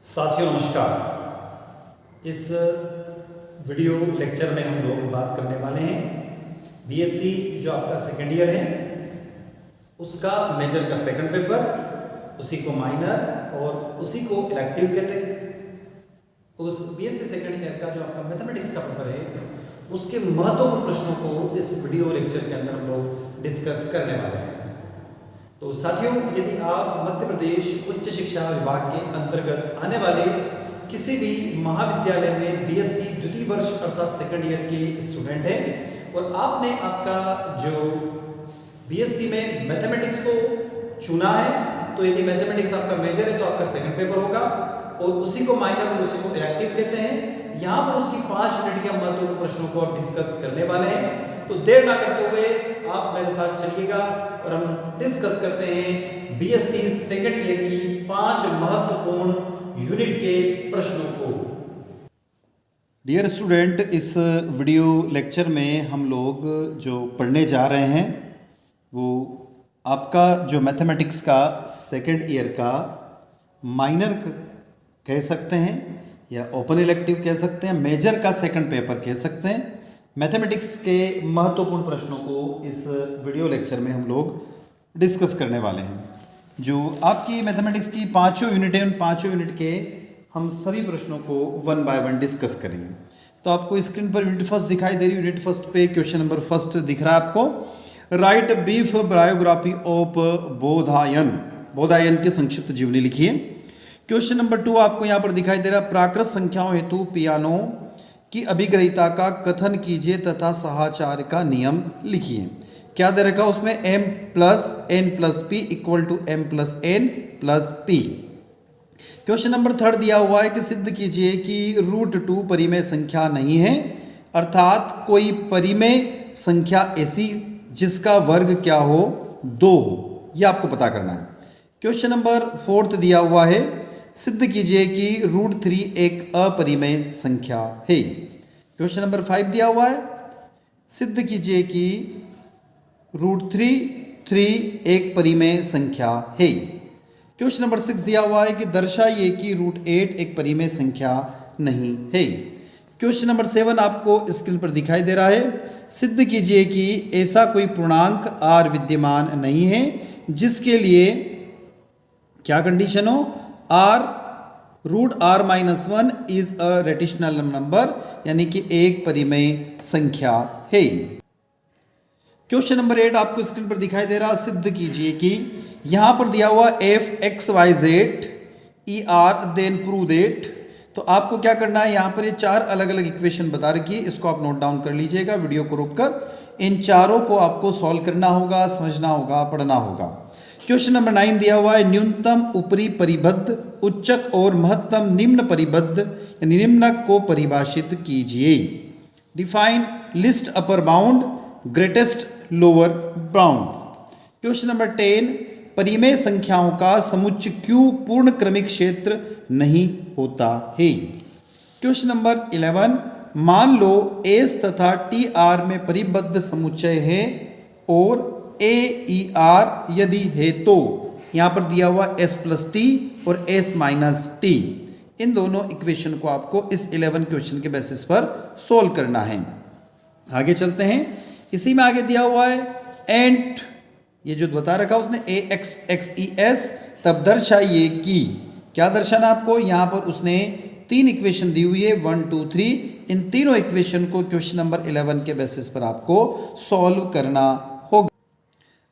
साथियों नमस्कार। इस वीडियो लेक्चर में हम लोग बात करने वाले हैं बीएससी जो आपका सेकेंड ईयर है उसका मेजर का सेकंड पेपर, उसी को माइनर और उसी को इलेक्टिव कहते हैं। उस बीएससी सेकेंड ईयर का जो आपका मैथमेटिक्स का पेपर है उसके महत्वपूर्ण प्रश्नों को इस वीडियो लेक्चर के अंदर हम लोग डिस्कस करने वाले हैं। तो साथियों, यदि आप मध्य प्रदेश उच्च शिक्षा विभाग के अंतर्गत आने वाले किसी भी महाविद्यालय में बीएससी द्वितीय वर्ष अर्थात सेकंड ईयर के स्टूडेंट हैं और आपने आपका जो बीएससी में मैथमेटिक्स को चुना है, तो यदि मैथमेटिक्स आपका मेजर है तो आपका सेकंड पेपर होगा और उसी को माइनर और उसी को इलेक्टिव कहते हैं। यहाँ पर उसकी 5 मिनट के महत्वपूर्ण प्रश्नों को आप डिस्कस करने वाले हैं। तो देर ना करते हुए आप मेरे साथ चलिएगा और हम डिस्कस करते हैं बीएससी सेकंड ईयर की 5 महत्वपूर्ण यूनिट के प्रश्नों को। डियर स्टूडेंट, इस वीडियो लेक्चर में हम लोग जो पढ़ने जा रहे हैं वो आपका जो मैथमेटिक्स का सेकंड ईयर का माइनर कह सकते हैं या ओपन इलेक्टिव कह सकते हैं, मेजर का सेकंड पेपर कह सकते हैं। मैथमेटिक्स के महत्वपूर्ण प्रश्नों को इस वीडियो लेक्चर में हम लोग डिस्कस करने वाले हैं। जो आपकी मैथमेटिक्स की 5 यूनिट है, उन 5 यूनिट के हम सभी प्रश्नों को वन बाय वन डिस्कस करेंगे। तो आपको स्क्रीन पर यूनिट फर्स्ट दिखाई दे रही है। यूनिट फर्स्ट पे क्वेश्चन नंबर फर्स्ट दिख रहा है आपको, राइट बीफ बायोग्राफी ऑफ बोधायन। बोधायन की संक्षिप्त जीवनी लिखिए। क्वेश्चन नंबर 2 आपको यहाँ पर दिखाई दे रहा है, प्राकृत संख्याओं हेतु पियानो की अभिग्रहिता का कथन कीजिए तथा सहाचार का नियम लिखिए। क्या दे रखा उसमें, m plus n plus p equal to m plus n plus p. Question number 3 दिया हुआ है कि सिद्ध कीजिए कि √2 परिमेय संख्या नहीं है, अर्थात कोई परिमेय संख्या ऐसी जिसका वर्ग क्या हो, 2 हो। यह आपको पता करना है। क्वेश्चन नंबर 4 दिया हुआ है, सिद्ध कीजिए कि √3 एक अपरिमेय संख्या है। क्वेश्चन नंबर 5 दिया हुआ है, सिद्ध कीजिए कि √3 एक परिमेय संख्या है। क्वेश्चन नंबर 6 दिया हुआ है कि दर्शाइए कि √8 एक परिमेय संख्या नहीं है। क्वेश्चन नंबर 7 आपको स्क्रीन पर दिखाई दे रहा है, सिद्ध कीजिए कि ऐसा कोई पूर्णांक r विद्यमान नहीं है जिसके लिए क्या कंडीशन हो, √r-1 इज अ रेटिशनल नंबर, यानी कि एक परिमेय संख्या है। क्वेश्चन नंबर 8 आपको स्क्रीन पर दिखाई दे रहा, सिद्ध कीजिए कि यहां पर दिया हुआ f(x,y,z) er then prove that. तो आपको क्या करना है, यहां पर ये 4 अलग अलग इक्वेशन बता रखी है, इसको आप नोट डाउन कर लीजिएगा वीडियो को रोककर। इन चारों को आपको सॉल्व करना होगा, समझना होगा, पढ़ना होगा। क्वेश्चन नंबर 9 दिया हुआ है, न्यूनतम ऊपरी परिबद्ध, उच्चक और महत्तम निम्न परिबद्ध यानी निम्नक को परिभाषित कीजिए। Define list upper bound, greatest lower bound. Question number 10, परिमेय संख्याओं का समुच्चय Q पूर्ण क्रमिक क्षेत्र नहीं होता है। क्वेश्चन नंबर 11, मान लो S तथा TR में परिबद्ध समुच्चय है और AER यदि है तो यहाँ पर दिया हुआ S प्लस टी और S माइनस टी। इन दोनों इक्वेशन को आपको इस 11 क्वेश्चन के बेसिस पर सोल्व करना है। आगे चलते हैं। इसी में आगे दिया हुआ है एंड, ये जो बता रखा उसने AXXES, तब दर्शाइए कि, क्या दर्शाना आपको, यहाँ पर उसने 3 इक्वेशन दी हुई है 1 2 3। इन तीनों इक्वेशन को क्वेश्चन नंबर 11 के बेसिस पर आपको सॉल्व करना होगा।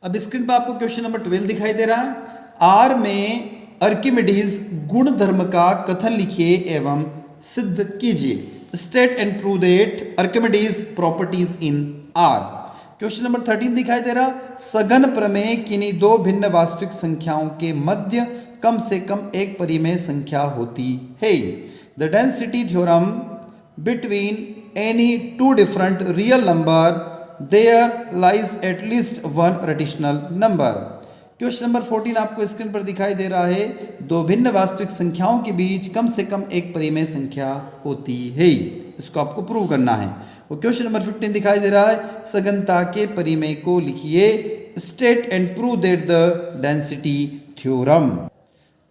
अब स्क्रीन पर आपको क्वेश्चन नंबर 12 दिखाई दे रहा है, आर में आर्किमिडीज गुण धर्म का कथन लिखिए एवं सिद्ध कीजिए। State and prove that Archimedes properties in are. Question number 13 दिखाई दे रहा, सघन प्रमेय किन्हीं 2 भिन्न वास्तविक संख्याओं के मध्य कम से कम एक परिमेय संख्या होती है। The density theorem between any 2 different real number there lies at least 1 rational number. Question number 14 आपको स्क्रीन पर दिखाई दे रहा है, 2 भिन्न वास्तविक संख्याओं के बीच कम से कम एक परिमेय संख्या होती है। इसको आपको प्रूव करना है। और क्वेश्चन नंबर 15 दिखाई दे रहा है, सघनता के परिमेय को लिखिए। State and prove that the density theorem.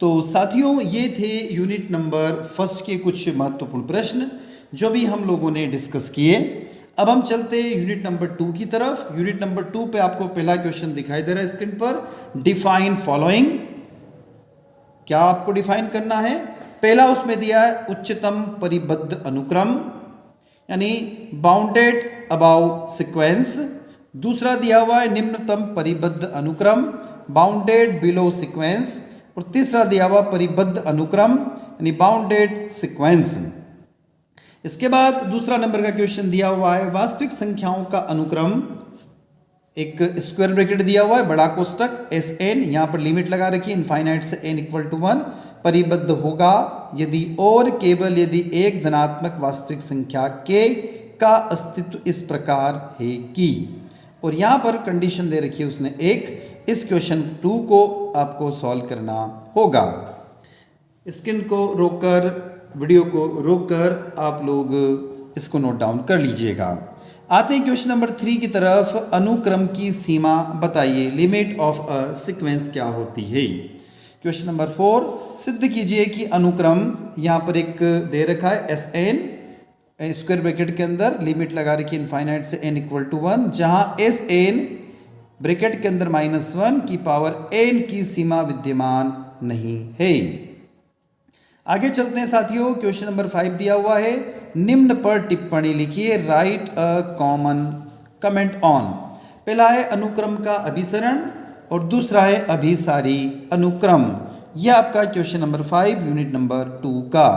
तो साथियों, ये थे यूनिट नंबर फर्स्ट के कुछ महत्वपूर्ण प्रश्न जो भी हम लोगों ने डिस्कस किए। अब हम चलते हैं यूनिट नंबर 2 की तरफ। यूनिट नंबर 2 पे आपको पहला क्वेश्चन दिखाई दे रहा है स्क्रीन पर। डिफाइन फॉलोइंग, क्या आपको डिफाइन करना है? पहला उसमें दिया है उच्चतम परिबद्ध अनुक्रम, यानी बाउंडेड अबाउ सीक्वेंस। दूसरा दिया हुआ है निम्नतम परिबद्ध अनुक्रम, बाउंडेड बिलो सीक्वेंस। और तीसरा दिया हुआ परिबद्ध अनुक्रम यानी बाउंडेड सीक्वेंस। इसके बाद दूसरा नंबर का क्वेश्चन दिया हुआ है वास्तविक संख्याओं का अनुक्रम, एक स्क्वायर ब्रैकेट दिया हुआ है, बड़ा कोष्टक एस एन, यहाँ पर लिमिट लगा रखी है इनफाइनाइट से n = 1, परिबद्ध होगा यदि और केवल यदि एक धनात्मक वास्तविक संख्या k का अस्तित्व इस प्रकार है कि, और यहाँ पर कंडीशन दे रखी है उसने एक। इस क्वेश्चन 2 को आपको सॉल्व करना होगा। स्क्रीन को रोककर, वीडियो को रोककर आप लोग इसको नोट डाउन कर लीजिएगा। आते हैं क्वेश्चन नंबर 3 की तरफ। अनुक्रम की सीमा बताइए, लिमिट ऑफ अ सीक्वेंस क्या होती है? क्वेश्चन नंबर 4, सिद्ध कीजिए कि अनुक्रम, यहाँ पर एक दे रखा है एस एन स्क्वायर ब्रैकेट के अंदर लिमिट लगा रखी है इनफाइनाइट से n = 1, जहाँ एस एन ब्रैकेट के अंदर -1 की पावर n की सीमा विद्यमान नहीं है। आगे चलते हैं साथियों। क्वेश्चन नंबर 5 दिया हुआ है, निम्न पर टिप्पणी लिखिए, right a common comment on. पहला है अनुक्रम का अभिसरण और दूसरा है अभिसारी अनुक्रम। यह आपका क्वेश्चन नंबर 5 यूनिट नंबर 2 का।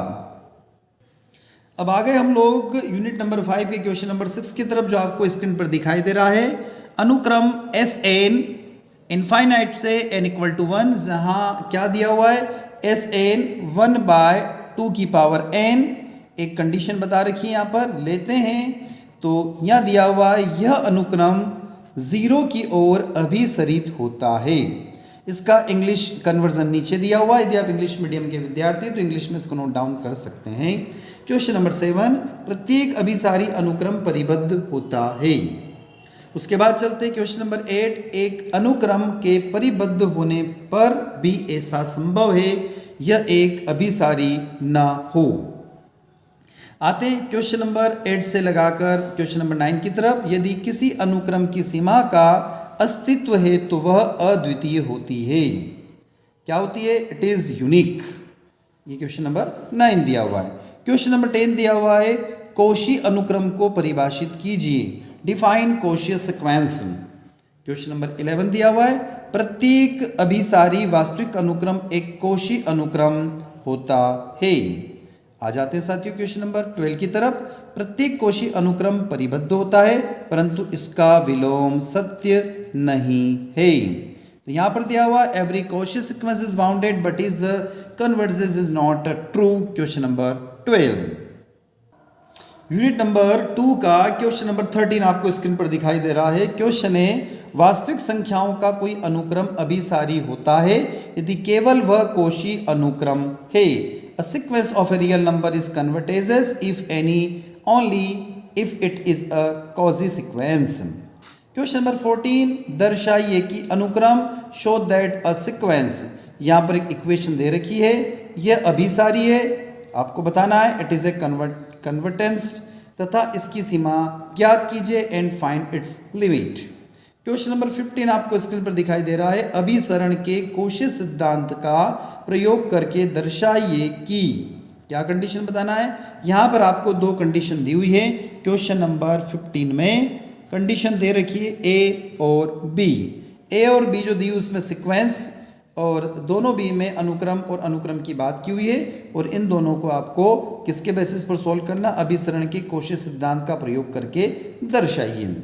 अब आगे हम लोग यूनिट नंबर 5 के क्वेश्चन नंबर 6 की तरफ, जो आपको स्क्रीन पर दिखाई दे रहा है। अनुक्रम एस एन इनफाइनाइट से n = 1, जहाँ क्या दिया हुआ है एस एन 1/2 की पावर n, एक कंडीशन बता रखी है यहाँ पर, लेते हैं तो यहाँ दिया हुआ है यह अनुक्रम 0 की ओर अभिसरित होता है। इसका इंग्लिश कन्वर्जन नीचे दिया हुआ है, यदि आप इंग्लिश मीडियम के विद्यार्थी तो इंग्लिश में इसको नोट डाउन कर सकते हैं। क्वेश्चन नंबर 7, प्रत्येक अभिसारी अनुक्रम परिबद्ध होता है। उसके बाद चलते हैं क्वेश्चन नंबर 8, एक अनुक्रम के परिबद्ध होने पर भी ऐसा संभव है यह एक अभिसारी न हो। आते हैं क्वेश्चन नंबर 8 से लगाकर क्वेश्चन नंबर 9 की तरफ। यदि किसी अनुक्रम की सीमा का अस्तित्व है तो वह अद्वितीय होती है। क्या होती है? It is unique. ये क्वेश्चन नंबर 9 दिया हुआ है। क्वेश्चन नंबर 10 दिया हुआ है, कोशी अनुक्रम को परिभाषित कीजिए, define Cauchy sequence. Question number 11 दिया हुआ है, प्रत्येक अभिसारी वास्तविक अनुक्रम एक कोशी अनुक्रम होता है। आ जाते हैं साथियों क्वेश्चन नंबर 12 की तरफ। प्रत्येक कोशी अनुक्रम परिबद्ध होता है परंतु इसका विलोम सत्य नहीं है। तो यहाँ पर दिया हुआ every Cauchy sequence is bounded but is the convergence is not true. Question number 12। Unit number 2 का क्वेश्चन नंबर 13 आपको स्क्रीन पर दिखाई दे रहा है। क्वेश्चन है, वास्तविक संख्याओं का कोई अनुक्रम अभिसारी होता है यदि केवल वह कोशी अनुक्रम है। A sequence of a real number is convertible if any only if it is a Cauchy sequence. Question number 14, दर्शाइए कि अनुक्रम show that a sequence, यहाँ पर एक इक्वेशन दे रखी है, यह अभिसारी है, आपको बताना है it is a convergence तथा इसकी सीमा ज्ञात कीजिए and find its limit। Question number 15 आपको स्क्रीन पर दिखाई दे रहा है, अभिसरण के कोशी सिद्धांत का प्रयोग करके दर्शाइए कि, क्या कंडीशन बताना है? यहाँ पर आपको दो कंडीशन दी हुई है। क्वेश्चन नंबर 15 में कंडीशन दे रखी है ए और बी। ए और बी जो दी उसमें सीक्वेंस और दोनों बी में अनुक्रम और अनुक्रम की बात की हुई है और इन दोनों को आपको किसके बेसिस पर सोल्व करना? अभिसरण के कोशी सिद्धांत का प्रयोग करके दर्शाइए।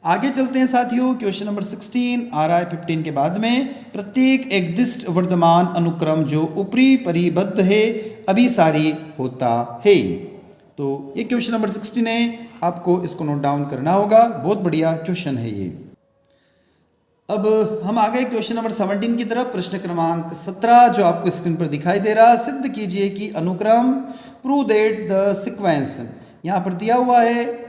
आगे चलते हैं साथियों, क्वेश्चन नंबर 16 आ रहा है 15 के बाद में। प्रत्येक एकदिष्ट वर्तमान अनुक्रम जो ऊपरी परिबद्ध है अभिसारी होता है। तो ये क्वेश्चन नंबर 16 है, आपको इसको नोट डाउन करना होगा। बहुत बढ़िया क्वेश्चन है ये। अब हम आ गए क्वेश्चन नंबर 17 की तरफ। प्रश्न क्रमांक 17 जो आपको स्क्रीन पर दिखाई दे रहा है, सिद्ध कीजिए कि अनुक्रम प्रूव दैट द सीक्वेंस, यहाँ पर दिया हुआ है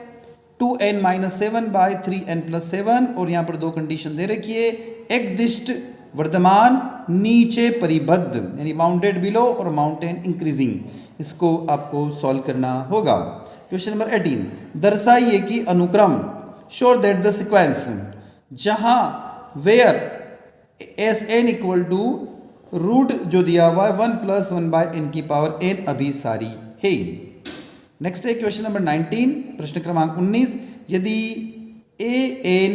2n - 7 / 3n + 7 और यहाँ पर दो कंडीशन दे रखी है, एकदिष्ट वर्धमान नीचे परिबद्ध यानी माउंटेड बिलो और माउंटेन इंक्रीजिंग, इसको आपको सॉल्व करना होगा। क्वेश्चन नंबर 18 दर्शाइए कि अनुक्रम शो दैट द सीक्वेंस जहां where S n equal to root जो दिया हुआ है 1 + 1/n की पावर n अभिसारी है। नेक्स्ट है क्वेश्चन नंबर 19 प्रश्न क्रमांक 19 यदि ए एन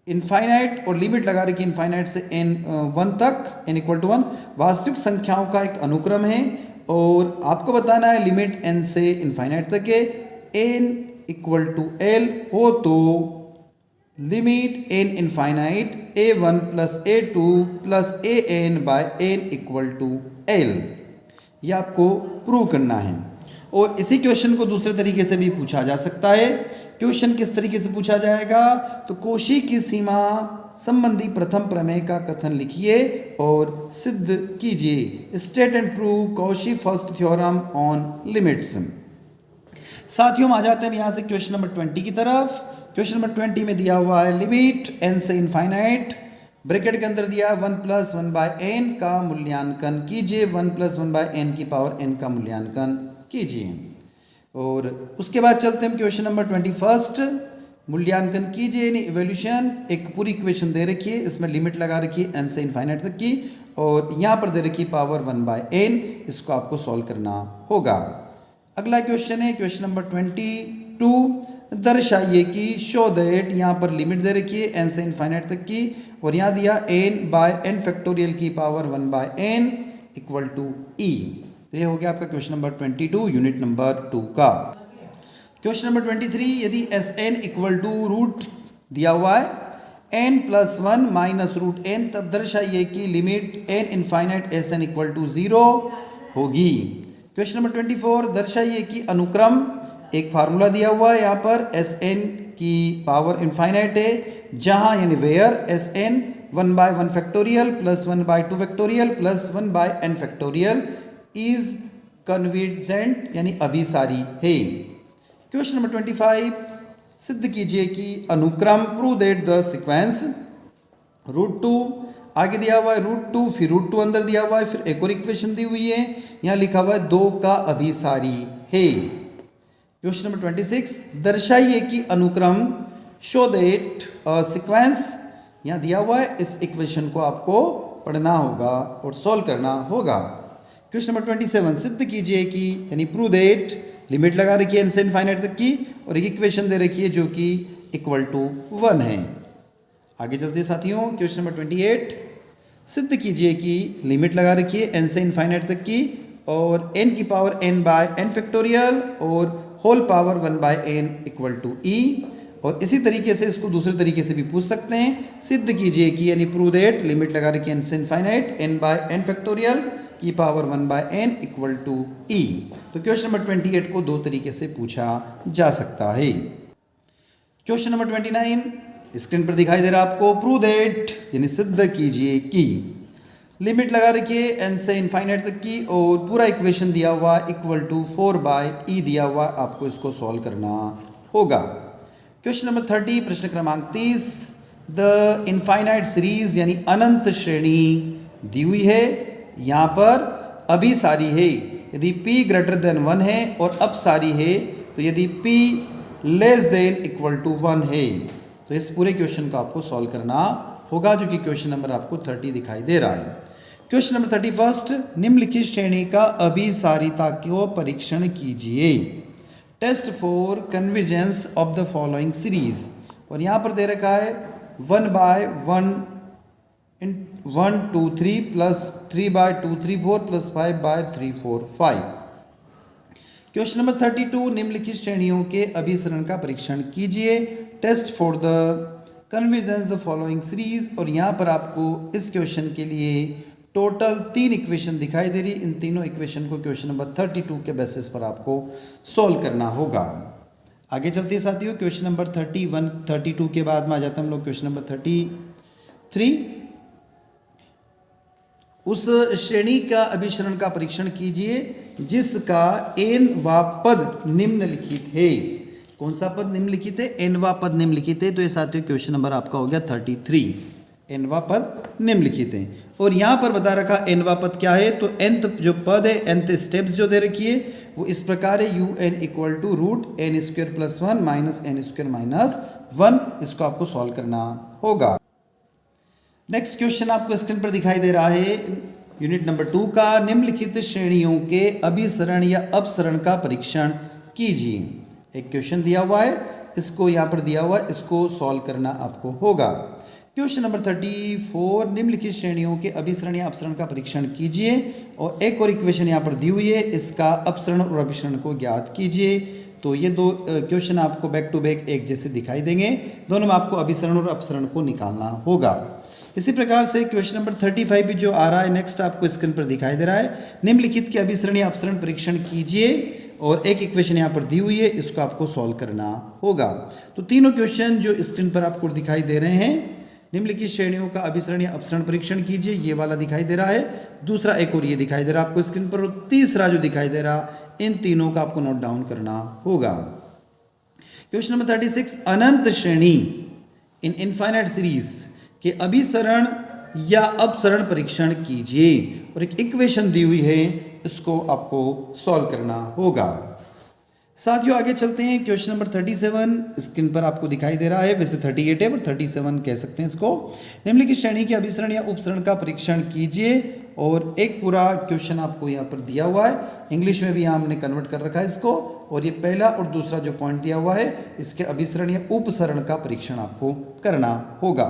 इनफाइनाइट और लिमिट लगा रखी इनफाइनाइट से n 1 तक n = 1 वास्तविक संख्याओं का एक अनुक्रम है और आपको बताना है लिमिट n से इनफाइनाइट तक है, n = l हो तो limit n infinite a1 + a2 + an/n = l, ये आपको प्रूव करना है। और इसी क्वेश्चन को दूसरे तरीके से भी पूछा जा सकता है। क्वेश्चन किस तरीके से पूछा जाएगा तो कौशी की सीमा संबंधी प्रथम प्रमेय का कथन लिखिए और सिद्ध कीजिए। State and prove Cauchy first theorem on limits. साथियों हम आ जाते हैं यहाँ से क्वेश्चन नंबर 20 की तरफ। क्वेश्चन नंबर 20 में दिया हुआ है लिमिट n से इनफाइनाइट, ब्रैकेट के अंदर दिया 1 + 1/n का मूल्यांकन कीजिए, 1 + 1/n की पावर n का मूल्यांकन कीजिए। और उसके बाद चलते हैं क्वेश्चन नंबर 21 मूल्यांकन कीजिए यानी इवोल्यूशन। एक पूरी इक्वेशन दे रखी है, इसमें लिमिट लगा रखी है n से इनफाइनाइट तक की और यहाँ पर दे रखी पावर 1/n, इसको आपको सॉल्व करना होगा। अगला क्वेश्चन है क्वेश्चन नंबर 22 दर्शाइए कि शो दैट, यहाँ पर लिमिट दे रखी है n से इनफाइनाइट तक की और यहाँ दिया n/n फैक्टोरियल की पावर 1/n = e। तो ये हो गया आपका क्वेश्चन नंबर 22 यूनिट नंबर 2 का। क्वेश्चन नंबर 23 यदि Sn = रूट दिया हुआ है n + 1 - √n तब दर्शाइए कि लिमिट n इनफाइनाइट Sn = 0 होगी। क्वेश्चन नंबर 24 दर्शाइए कि अनुक्रम, एक फार्मूला दिया हुआ है यहाँ पर Sn की पावर इनफाइनाइट है जहाँ यानी where Sn 1/1 factorial + 1/2 factorial + 1/n factorial is convergent यानी अभिसारी है। क्वेश्चन नंबर 25 सिद्ध कीजिए कि अनुक्रम प्रूव दैट द सीक्वेंस √2 आगे दिया हुआ है √2 फिर √2 अंदर दिया हुआ है, फिर एक और इक्वेशन दी हुई है, यहाँ लिखा हुआ है 2 का अभिसारी है। क्वेश्चन नंबर 26 दर्शाइए कि अनुक्रम शो दैट सीक्वेंस, यहाँ दिया हुआ है, इस इक्वेशन को आपको पढ़ना होगा और सॉल्व करना होगा। क्वेश्चन नंबर 27 सिद्ध कीजिए कि यानी प्रूव दैट लिमिट लगा रखी है n से इनफाइनाइट तक की और एक इक्वेशन दे रखी है जो कि = 1 है। आगे चलते हैं साथियों क्वेश्चन नंबर 28 सिद्ध कीजिए कि लिमिट लगा रखी है n से इनफाइनाइट तक की और n की पावर n/n फैक्टोरियल और होल पावर 1/n = e। और इसी तरीके से इसको दूसरे तरीके से भी पूछ सकते हैं, सिद्ध कीजिए कि यानी प्रूव दैट लिमिट लगा रखी है n से इनफाइनाइट n/n फैक्टोरियल की पावर 1/n = e। तो क्वेश्चन नंबर 28 को दो तरीके से पूछा जा सकता है। क्वेश्चन नंबर 29 स्क्रीन पर दिखाई दे रहा है आपको, प्रूव दैट यानी सिद्ध कीजिए कि लिमिट लगा रखिए n से इनफाइनाइट तक की और पूरा इक्वेशन दिया हुआ = 4/e दिया हुआ, आपको इसको सॉल्व करना होगा। क्वेश्चन नंबर 30 प्रश्न क्रमांक 30 द इनफाइनाइट सीरीज यानी अनंत श्रेणी दी हुई है, यहाँ पर अभिसारी है यदि p > 1 है और अपसारी है तो यदि p <= 1 है। तो इस पूरे क्वेश्चन को आपको सॉल्व करना होगा जो कि क्वेश्चन नंबर आपको 30 दिखाई दे रहा है। क्वेश्चन नंबर 31 निम्नलिखित श्रेणी का अभिसारिता को परीक्षण कीजिए। Test for convergence of the following series, और यहाँ पर दे रखा है 1/1 1 2 3 + 3/2 3 4 + 5/3 4 5। क्वेश्चन नंबर 32 निम्नलिखित श्रेणियों के अभिसरण का परीक्षण कीजिए। Test for the convergence the following series, और यहाँ पर आपको इस क्वेश्चन के लिए टोटल 3 इक्वेशन दिखाई दे रही। इन तीनों इक्वेशन को क्वेश्चन नंबर 32 के बेसिस पर आपको सॉल्व करना होगा। आगे चलते हैं साथियों, क्वेश्चन नंबर 31 32 के बाद में आ जाते हैं हम लोग क्वेश्चन नंबर 33। उस श्रेणी का अभिसरण का परीक्षण कीजिए जिसका n वां पद निम्नलिखित है। कौन सा पद निम्नलिखित है? n वां पद निम्नलिखित है। तो ये साथियों क्वेश्चन नंबर आपका हो गया 33। nवां पद निम्नलिखित हैं। और यहाँ पर बता रखा nवां पद क्या है, तो nth जो पद है, nth स्टेप्स जो दे रखी है वो इस प्रकार है, un equal to root n square plus 1 minus n square minus 1। इसको आपको सॉल्व करना होगा। नेक्स्ट क्वेश्चन आपको स्क्रीन पर दिखाई दे रहा है यूनिट नंबर 2 का, निम्नलिखित श्रेणियों के अभिसरण या अपसरण का परीक्षण कीजिए। एक क्वेश्चन दिया हुआ है, इसको यहाँ पर दिया हुआ है, इसको सॉल्व करना आपको होगा। क्वेश्चन नंबर 34, निम्नलिखित श्रेणियों के अभिसरण या अपसरण का परीक्षण कीजिए। और एक और इक्वेशन यहाँ पर दी हुई है, इसका अपसरण और अभिसरण को ज्ञात कीजिए। तो ये दो क्वेश्चन आपको बैक टू बैक एक जैसे दिखाई देंगे, दोनों में आपको अभिसरण और अपसरण को निकालना होगा। इसी प्रकार से क्वेश्चन नंबर 35 भी जो आ रहा है नेक्स्ट आपको स्क्रीन पर दिखाई दे रहा है, निम्नलिखित के अभिसरण या अपसरण परीक्षण कीजिए। और एक इक्वेशन यहाँ पर दी हुई है, इसको आपको सॉल्व करना होगा। तो तीनों क्वेश्चन जो स्क्रीन पर आपको दिखाई दे रहे हैं, निम्नलिखित श्रेणियों का अभिसरण या अपसरण परीक्षण कीजिए, ये वाला दिखाई दे रहा है, दूसरा एक और ये दिखाई दे रहा है आपको स्क्रीन पर, और तीसरा जो दिखाई दे रहा, इन तीनों का आपको नोट डाउन करना होगा। क्वेश्चन नंबर 36, अनंत श्रेणी इन इनफाइनाइट सीरीज के अभिसरण या अपसरण परीक्षण कीजिए। और एक इक्वेशन दी हुई है, इसको आपको सॉल्व करना होगा। साथियों आगे चलते हैं, क्वेश्चन नंबर 37 स्क्रीन पर आपको दिखाई दे रहा है, वैसे 38 है पर 37 कह सकते हैं इसको। निम्नलिखित श्रेणी के अभिसरण या उपसरण का परीक्षण कीजिए। और एक पूरा क्वेश्चन आपको यहाँ पर दिया हुआ है, इंग्लिश में भी यहाँ हमने कन्वर्ट कर रखा है इसको। और ये पहला और दूसरा जो पॉइंट दिया हुआ है, इसके अभिसरण या उपसरण का परीक्षण आपको करना होगा।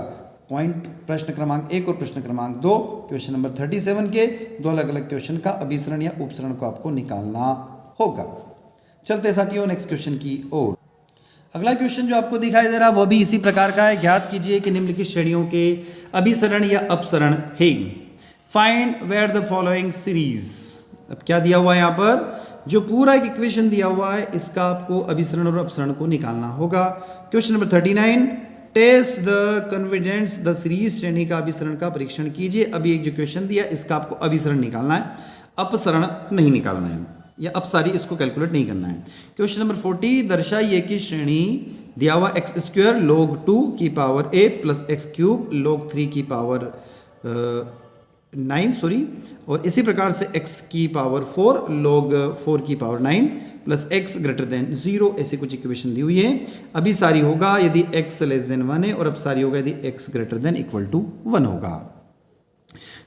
पॉइंट प्रश्न क्रमांक 1 और प्रश्न क्रमांक 2, क्वेश्चन नंबर 37 के दो अलग अलग क्वेश्चन का अभिसरण या उपसरण को आपको निकालना होगा। चलते साथियों नेक्स्ट क्वेश्चन की ओर। अगला क्वेश्चन जो आपको दिखाई दे रहा है वो भी इसी प्रकार का है, ज्ञात कीजिए कि निम्नलिखित श्रेणियों के अभिसरण या अपसरण है। Find where the following series. अब क्या दिया हुआ है यहाँ पर, जो पूरा एक इक्वेशन दिया हुआ है, इसका आपको अभिसरण और अपसरण को निकालना होगा। Question number 39, test the convergence the series श्रेणी का अभिसरण का परीक्षण कीजिए। अभी एक जो क्वेश्चन दिया, इसका आपको अभिसरण निकालना है, अपसरण नहीं निकालना है, या अपसारी इसको कैलकुलेट नहीं करना है। क्वेश्चन नंबर 40, दर्शाइए कि श्रेणी दिया हुआ एक्स स्क्वायर log 2 की power a plus x cube log 3 की पावर 9 और इसी प्रकार से x की पावर 4 log 4 की power 9 plus x greater than 0, ऐसे कुछ इक्वेशन दी हुई है। अभिसारी होगा यदि x लेस देन 1 है, और अपसारी होगा यदि x greater than equal to 1 होगा।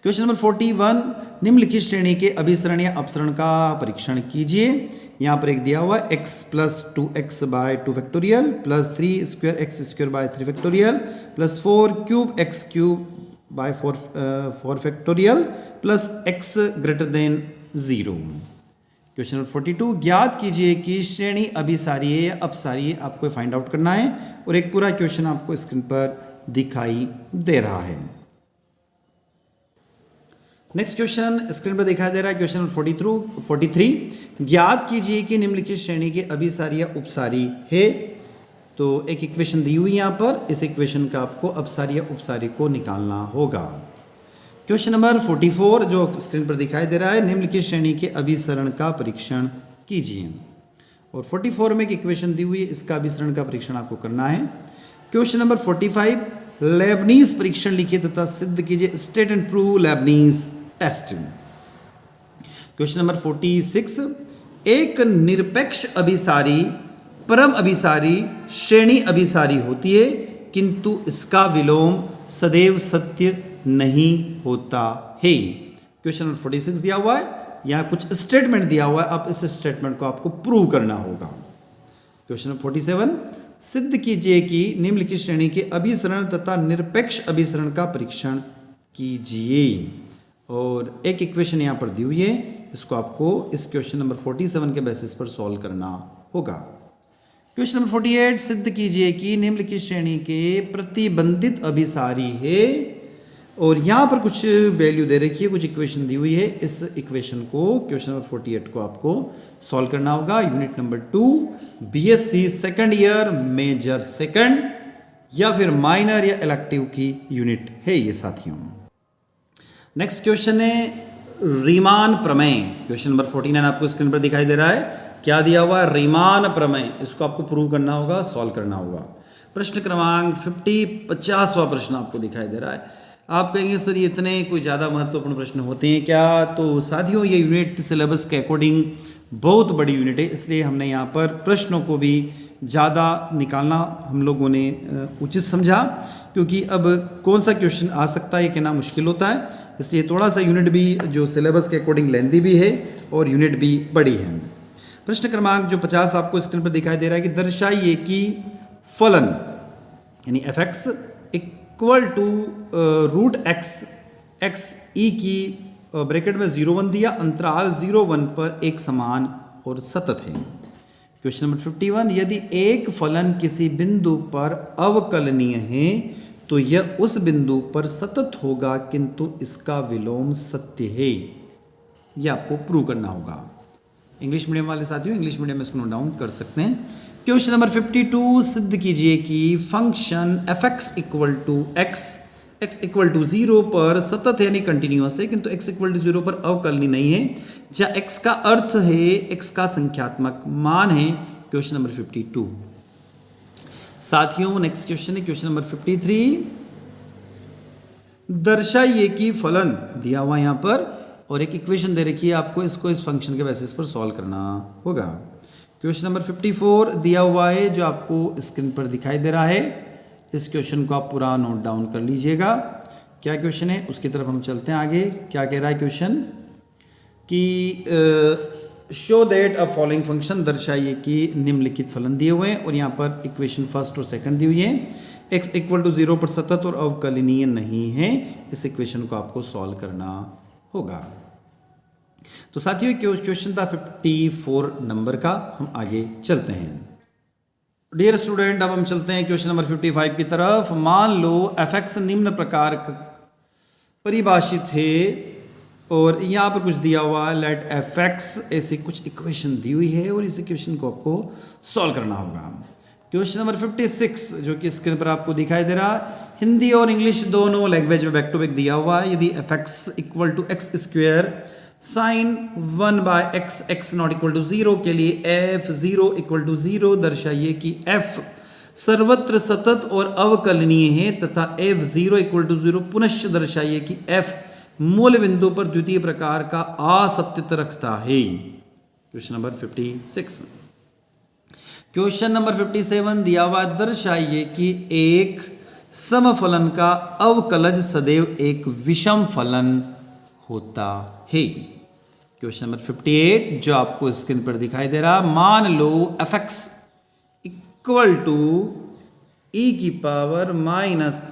क्वेश्चन नंबर 41, निम्नलिखित श्रेणी के अभिसरण या अपसरण का परीक्षण कीजिए। यहाँ पर एक दिया हुआ x plus 2x by 2 factorial plus 3 square x square by 3 factorial plus 4 cube x cube by 4 factorial plus x greater than 0। Question number 42, ज्ञात कीजिए कि श्रेणी अभिसारी है या अपसारी है, आपको फाइंड आउट करना है। और एक पूरा क्वेश्चन आपको स्क्रीन पर दिखाई दे रहा है। नेक्स्ट क्वेश्चन स्क्रीन पर दिखाई दे रहा है, क्वेश्चन नंबर 43, ज्ञात कीजिए कि निम्नलिखित श्रेणी के अभिसारी या उपसारी है। तो एक इक्वेशन दी हुई यहाँ पर, इस इक्वेशन का आपको अपसारी या उपसारी को निकालना होगा। क्वेश्चन नंबर 44 जो स्क्रीन पर दिखाई दे रहा है, निम्नलिखित श्रेणी के अभिसरण का परीक्षण कीजिए। और 44 में एक इक्वेशन दी हुई है, इसका अभिसरण का परीक्षण आपको करना है। क्वेश्चन नंबर 45, लेबनीज परीक्षण लिखिए तथा सिद्ध कीजिए, state and prove Leibniz test. Question number 46, एक निरपेक्ष अभिसारी परम अभिसारी श्रेणी अभिसारी होती है, किंतु इसका विलोम सदैव सत्य नहीं होता है। क्वेश्चन नंबर 46 दिया हुआ है, यहाँ कुछ स्टेटमेंट दिया हुआ है, अब इस स्टेटमेंट को आपको प्रूव करना होगा। क्वेश्चन नंबर 47, सिद्ध कीजिए कि निम्नलिखित श्रेणी के अभिसरण तथा निरपेक्ष अभिसरण का परीक्षण कीजिए। और एक इक्वेशन यहाँ पर दी हुई है, इसको आपको इस क्वेश्चन नंबर 47 के बेसिस पर सॉल्व करना होगा। क्वेश्चन नंबर 48, सिद्ध कीजिए कि निम्नलिखित श्रेणी के प्रतिबंधित अभिसारी है। और यहाँ पर कुछ वैल्यू दे रखी है, कुछ इक्वेशन दी हुई है, इस इक्वेशन को क्वेश्चन नंबर 48 को आपको सॉल्व करना होगा। Unit number 2 BSc second year major second या फिर माइनर या इलेक्टिव की यूनिट है ये साथियों। नेक्स्ट क्वेश्चन है रीमान प्रमेय। क्वेश्चन नंबर 49 आपको स्क्रीन पर दिखाई दे रहा है, क्या दिया हुआ है, रीमान प्रमेय। इसको आपको प्रूव करना होगा, सॉल्व करना होगा। प्रश्न क्रमांक 50वां प्रश्न आपको दिखाई दे रहा है। आप कहेंगे सर ये इतने कोई ज़्यादा महत्वपूर्ण प्रश्न होते हैं क्या? तो साथियों ये यूनिट सिलेबस के अकॉर्डिंग बहुत बड़ी यूनिट है, इसलिए हमने यहाँ पर प्रश्नों को भी ज़्यादा निकालना हम लोगों ने उचित समझा, क्योंकि अब कौन सा क्वेश्चन आ सकता है ये कहना मुश्किल होता है, इसलिए थोड़ा सा यूनिट भी जो सिलेबस के अकॉर्डिंग लेंदी भी है और यूनिट भी बड़ी है। प्रश्न क्रमांक जो 50 आपको स्क्रीन पर दिखाई दे रहा है कि दर्शाइए कि फलन यानी fx equal to root x e की ब्रैकेट में 0-1 दिया, अंतराल 0-1 पर एक समान और सतत है। क्वेश्चन नंबर 51, यदि एक फलन किसी बिंदु पर अवकलनीय है तो यह उस बिंदु पर सतत होगा, किंतु इसका विलोम सत्य है। यह आपको प्रूव करना होगा। इंग्लिश मीडियम वाले साथियों इंग्लिश मीडियम में इसको नोट डाउन कर सकते हैं। क्वेश्चन नंबर 52, सिद्ध कीजिए कि function fx equal to x equal to 0 पर सतत है यानी कंटिन्यूअस है, किंतु x इक्वल टू 0 पर अवकलनीय नहीं है, जहाँ x का अर्थ है x का संख्यात्मक मान है। क्वेश्चन नंबर 52 साथियों नेक्स्ट क्वेश्चन है क्वेश्चन नंबर 53, दर्शाइए कि फलन दिया हुआ यहाँ पर और एक इक्वेशन दे रखी है आपको, इसको इस फंक्शन के बेसिस पर सॉल्व करना होगा। क्वेश्चन नंबर 54 दिया हुआ है जो आपको स्क्रीन पर दिखाई दे रहा है। इस क्वेश्चन को आप पूरा नोट डाउन कर लीजिएगा। क्या क्वेश्चन है उसकी तरफ हम चलते हैं आगे। क्या कह रहा है क्वेश्चन कि show that a following function, दर्शाइए कि निम्नलिखित फलन दिए हुए हैं और यहाँ पर इक्वेशन फर्स्ट और सेकंड दी हुई है। x इक्वल टू 0 पर सतत और अवकलनीय नहीं है, इस इक्वेशन को आपको सॉल्व करना होगा। तो साथियों क्वेश्चन था 54 नंबर का। हम आगे चलते हैं। डियर स्टूडेंट अब हम चलते हैं क्वेश्चन नंबर 55 की तरफ। मान लो fx निम्न प्रकार परिभाषित है और यहाँ पर कुछ दिया हुआ है, लेट fx, ऐसी कुछ इक्वेशन दी हुई है और इस इक्वेशन को आपको सॉल्व करना होगा। क्वेश्चन नंबर 56 जो कि स्क्रीन पर आपको दिखाई दे रहा है, हिंदी और इंग्लिश दोनों लैंग्वेज में बैक टू बैक दिया हुआ है। यदि fx equal to x square sine 1 by x not equal to 0 के लिए f0 इक्वल टू 0 दर्शाइए कि f सर्वत्र सतत और अवकलनीय है तथा f0 इक्वल टू 0 पुनश्च दर्शाइए कि f मूल बिंदु पर द्वितीय प्रकार का असत्य रखता है। Question number 56। क्वेश्चन नंबर 57 दिया हुआ, दर्शाइए कि एक समफलन का अवकलज सदैव एक विषम फलन होता है। क्वेश्चन नंबर 58 जो आपको स्क्रीन पर दिखाई दे रहा, मान लो fx इक्वल टू e की power minus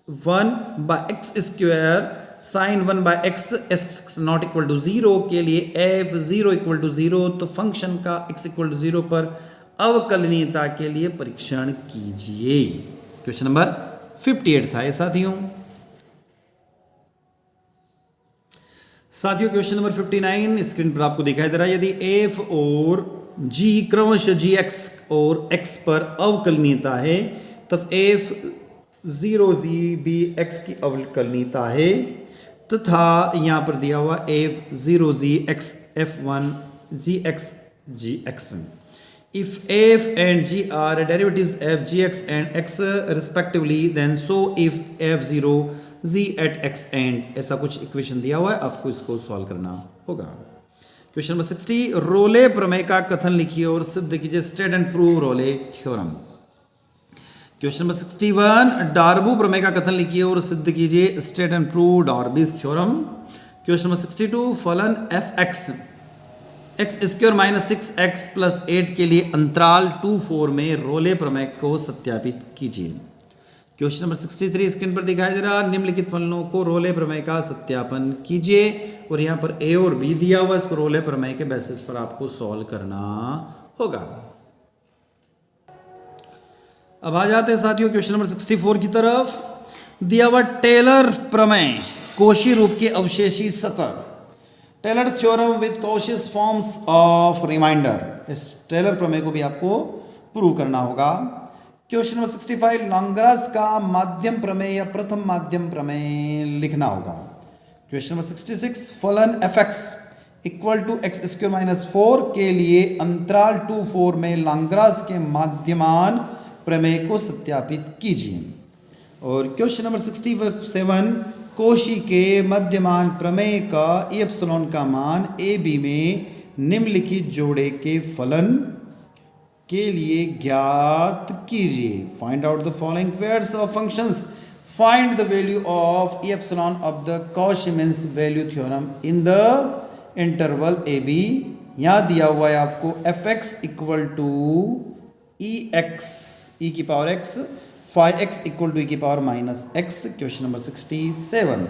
1 by x square sine 1 by x not equal to 0 के लिए f0 इक्वल टू 0, तो फंक्शन का x इक्वल टू 0 पर अवकलनीयता के लिए परीक्षण कीजिए। क्वेश्चन नंबर 58 था ये साथियों। क्वेश्चन नंबर 59 स्क्रीन पर आपको दिखाई दे रहा है, यदि f और g क्रमशः gx और x पर अवकलनीयता है तब f0g भी x की अवकलनीयता है, तथा यहां पर दिया हुआ f0g x f1 gx if f and g are derivatives f gx and x respectively, then so if f0 z at x and, ऐसा कुछ इक्वेशन दिया हुआ है, आपको इसको सॉल्व करना होगा। क्वेश्चन नंबर 60, रोले प्रमेय का कथन लिखिए और सिद्ध कीजिए, state and prove Rolle theorem. Question number 61, Darboux प्रमेय का कथन लिखिए और सिद्ध कीजिए, state and prove Darboux's theorem. Question number 62, फलन fx x square minus 6x plus 8 के लिए अंतराल 2-4 में रोले प्रमेय को सत्यापित कीजिए। क्वेश्चन नंबर 63 स्क्रीन पर दिखाई दे रहा, निम्नलिखित फलनों को रोले प्रमेय का सत्यापन कीजिए और यहाँ पर a और b दिया हुआ, इसको रोले प्रमेय के बेसिस पर आपको सॉल्व करना होगा। अब आ जाते हैं साथियों क्वेश्चन नंबर 64 की तरफ। दिया हुआ टेलर प्रमेय कोशी रूप के अवशेषी सतह, Taylor's theorem with Cauchy's forms of remainder, इस टेलर प्रमेय को भी आपको प्रूव करना होगा। क्वेश्चन नंबर 65, लैग्रांज का माध्यम प्रमेय या प्रथम माध्यम प्रमेय लिखना होगा। क्वेश्चन नंबर 66, फलन fx equal to x square minus 4 के लिए अंतराल 2-4 में लैग्रांज के माध्यमान प्रमेय को सत्यापित कीजिए। और क्वेश्चन नंबर 67, कोशी के मध्यमान प्रमेय का ई एप्सिलॉन का मान ए बी में निम्नलिखित जोड़े के फलन के लिए ज्ञात कीजिए। Find out the following pairs of functions, find the value of e epsilon of the Cauchy means value theorem in the interval a b. यहाँ दिया हुआ है आपको f x equal to e x e की power x, five x equal to e की power minus x. Question number 67।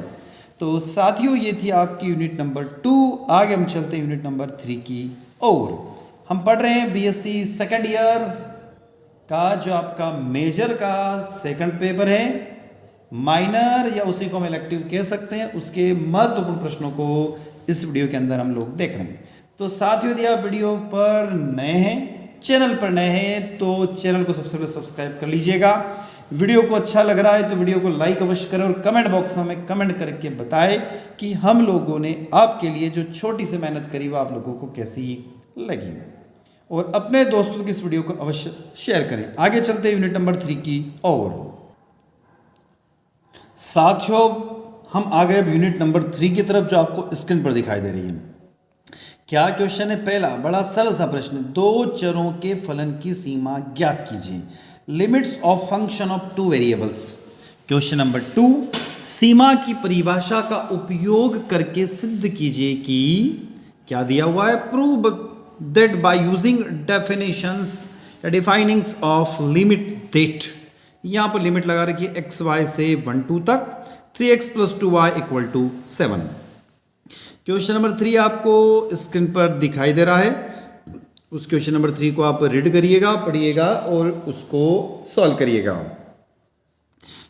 तो साथियों ये थी आपकी यूनिट नंबर 2। आगे हम चलते हैं यूनिट नंबर 3 की ओर। हम पढ़ रहे हैं बीएससी सेकेंड ईयर का जो आपका मेजर का सेकंड पेपर है, माइनर या उसी को हम इलेक्टिव कह सकते हैं, उसके महत्वपूर्ण प्रश्नों को इस वीडियो के अंदर हम लोग देख रहे हैं। तो साथियों यदि आप वीडियो पर नए हैं, चैनल पर नए हैं, तो चैनल को सबसे पहले सब्सक्राइब कर लीजिएगा। वीडियो को अच्छा लग रहा है तो वीडियो को लाइक अवश्य करें और कमेंट बॉक्स में हमें कमेंट करके बताएं कि हम लोगों ने आपके लिए जो छोटी सी मेहनत करी वो आप लोगों को कैसी लगी, और अपने दोस्तों की इस वीडियो को अवश्य शेयर करें। आगे चलते हैं यूनिट नंबर 3 की ओर। साथियों हम आ गए अब यूनिट नंबर 3 की तरफ, जो आपको स्क्रीन पर दिखाई दे रही है। क्या क्वेश्चन है? पहला बड़ा सरल सा प्रश्न, दो चरों के फलन की सीमा ज्ञात कीजिए। Limits of function of two variables. Question number 2, सीमा की परिभाषा का उपयोग करके सिद्ध कीजिए कि क्या दिया हुआ है, prove that by using definitions या डिफाइनिंग्स ऑफ लिमिट दैट। यहां पर लिमिट लगा रखी है एक्स वाई से 1 2 तक, 3x + 2y = 7। क्वेश्चन नंबर 3 आपको स्क्रीन पर दिखाई दे रहा है। उस क्वेश्चन नंबर 3 को आप रीड करिएगा, पढ़िएगा और उसको सॉल्व करिएगा।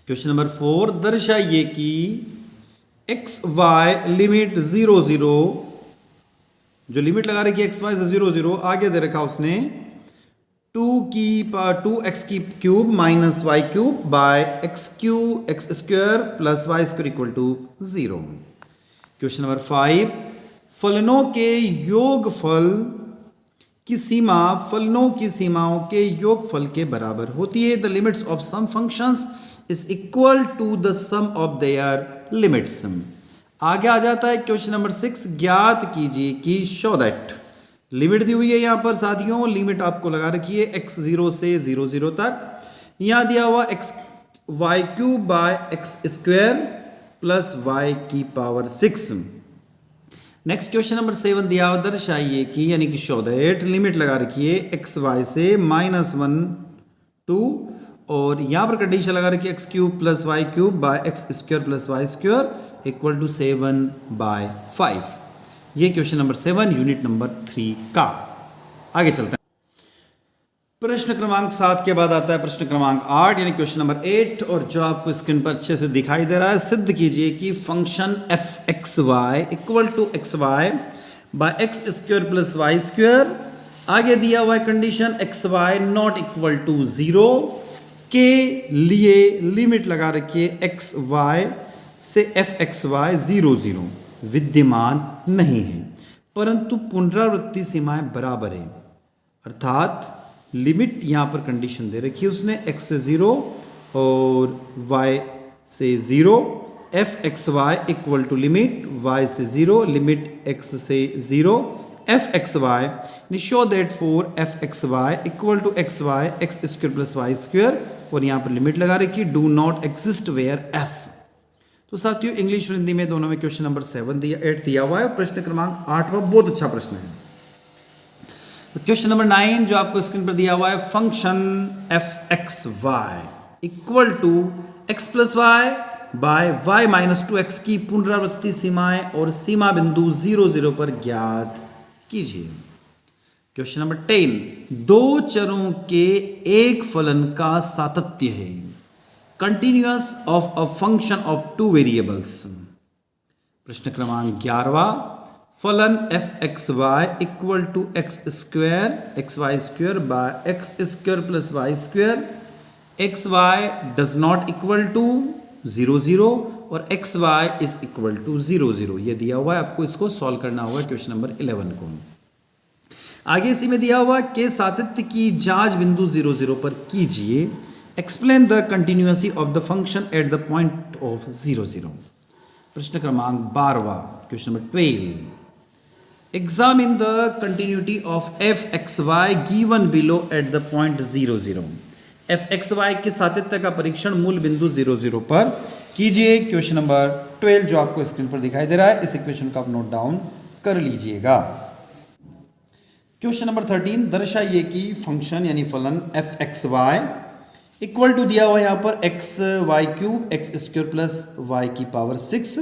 क्वेश्चन नंबर 4, दर्शाइए कि एक्स वाई लिमिट 0 0, जो लिमिट लगा रखी है एक्स वाई से 0 0, आगे दे रखा उसने 2x³ - y³ bye x² + y² = 0। Question number 5, फलनों के योगफल की सीमा फलनों की सीमाओं के योगफल के बराबर होती है। The limits of sum functions is equal to the sum of their limits. आगे आ जाता है क्वेश्चन नंबर 6, ज्ञात कीजिए कि शो दैट। लिमिट दी हुई है यहाँ पर साथियों, लिमिट आपको लगा रखी है x0 से 0 0 तक। यहाँ दिया हुआ y³ bye x² + y⁻6। Next question number 7 दिया हुआ, दर्शाइए कि यानी कि शो दैट लिमिट लगा रखी है xy से -1 2, और यहाँ पर कंडीशन लगा रखी है x³ + y³ bye x² + y² = 7/5। ये क्वेश्चन नंबर 7 यूनिट नंबर 3 का। आगे चलते हैं। प्रश्न क्रमांक 7 के बाद आता है प्रश्न क्रमांक 8 यानी क्वेश्चन नंबर 8, और जो आपको स्क्रीन पर अच्छे से दिखाई दे रहा है। सिद्ध कीजिए कि function f(x_y) = xy bye x² + y², आगे दिया हुआ है कंडीशन xy ≠ 0 के लिए लिमिट लगा रखिए xy से fxy 0 0 विद्यमान नहीं है, परंतु पुनरावृत्ति सीमाएं बराबर है। अर्थात लिमिट यहाँ पर कंडीशन दे रखी है उसने x से 0 और y से 0, fxy = लिमिट y से 0 लिमिट x से 0 fxy। Show that for fxy = xy x² + y², और यहाँ पर लिमिट लगा रखी do not exist where s। तो साथियों इंग्लिश और हिंदी में दोनों में क्वेश्चन नंबर 8 दिया हुआ है। प्रश्न क्रमांक 8 बहुत अच्छा प्रश्न है। क्वेश्चन नंबर 9 जो आपको स्क्रीन पर दिया हुआ है, function f(x_y) = x + y bye y-2x की पुनरावृत्ति सीमाएं और सीमा बिंदु 0 0 पर ज्ञात कीजिए। क्वेश्चन नंबर 10, दो चरों के एक फलन का सातत्य है, continuous of a function of two variables. प्रश्न क्रमांक 11, फलन f(x_y) = x² by x² + y², xy does not equal to 0 0 और xy = 0 0। ये दिया हुआ है, आपको इसको सॉल्व करना होगा क्वेश्चन नंबर 11 को। आगे इसी में दिया हुआ के सातत्य की जांच बिंदु 0 0 पर कीजिए। Explain the continuity of the function at the point of 0 0। प्रश्न क्रमांक 12, question number 12। Examine the continuity of f x y given below at the point 0 0। F x y के सातत्य का परीक्षण मूल बिंदु 0 0 पर कीजिए। क्वेश्चन नंबर 12 जो आपको स्क्रीन पर दिखाई दे रहा है, इस इक्वेशन को आप नोट डाउन कर लीजिएगा। क्वेश्चन नंबर 13, दर्शाइए कि फंक्शन यानी फलन F x Y equal to दिया हुआ यहां पर x y cube x square plus y की पावर 6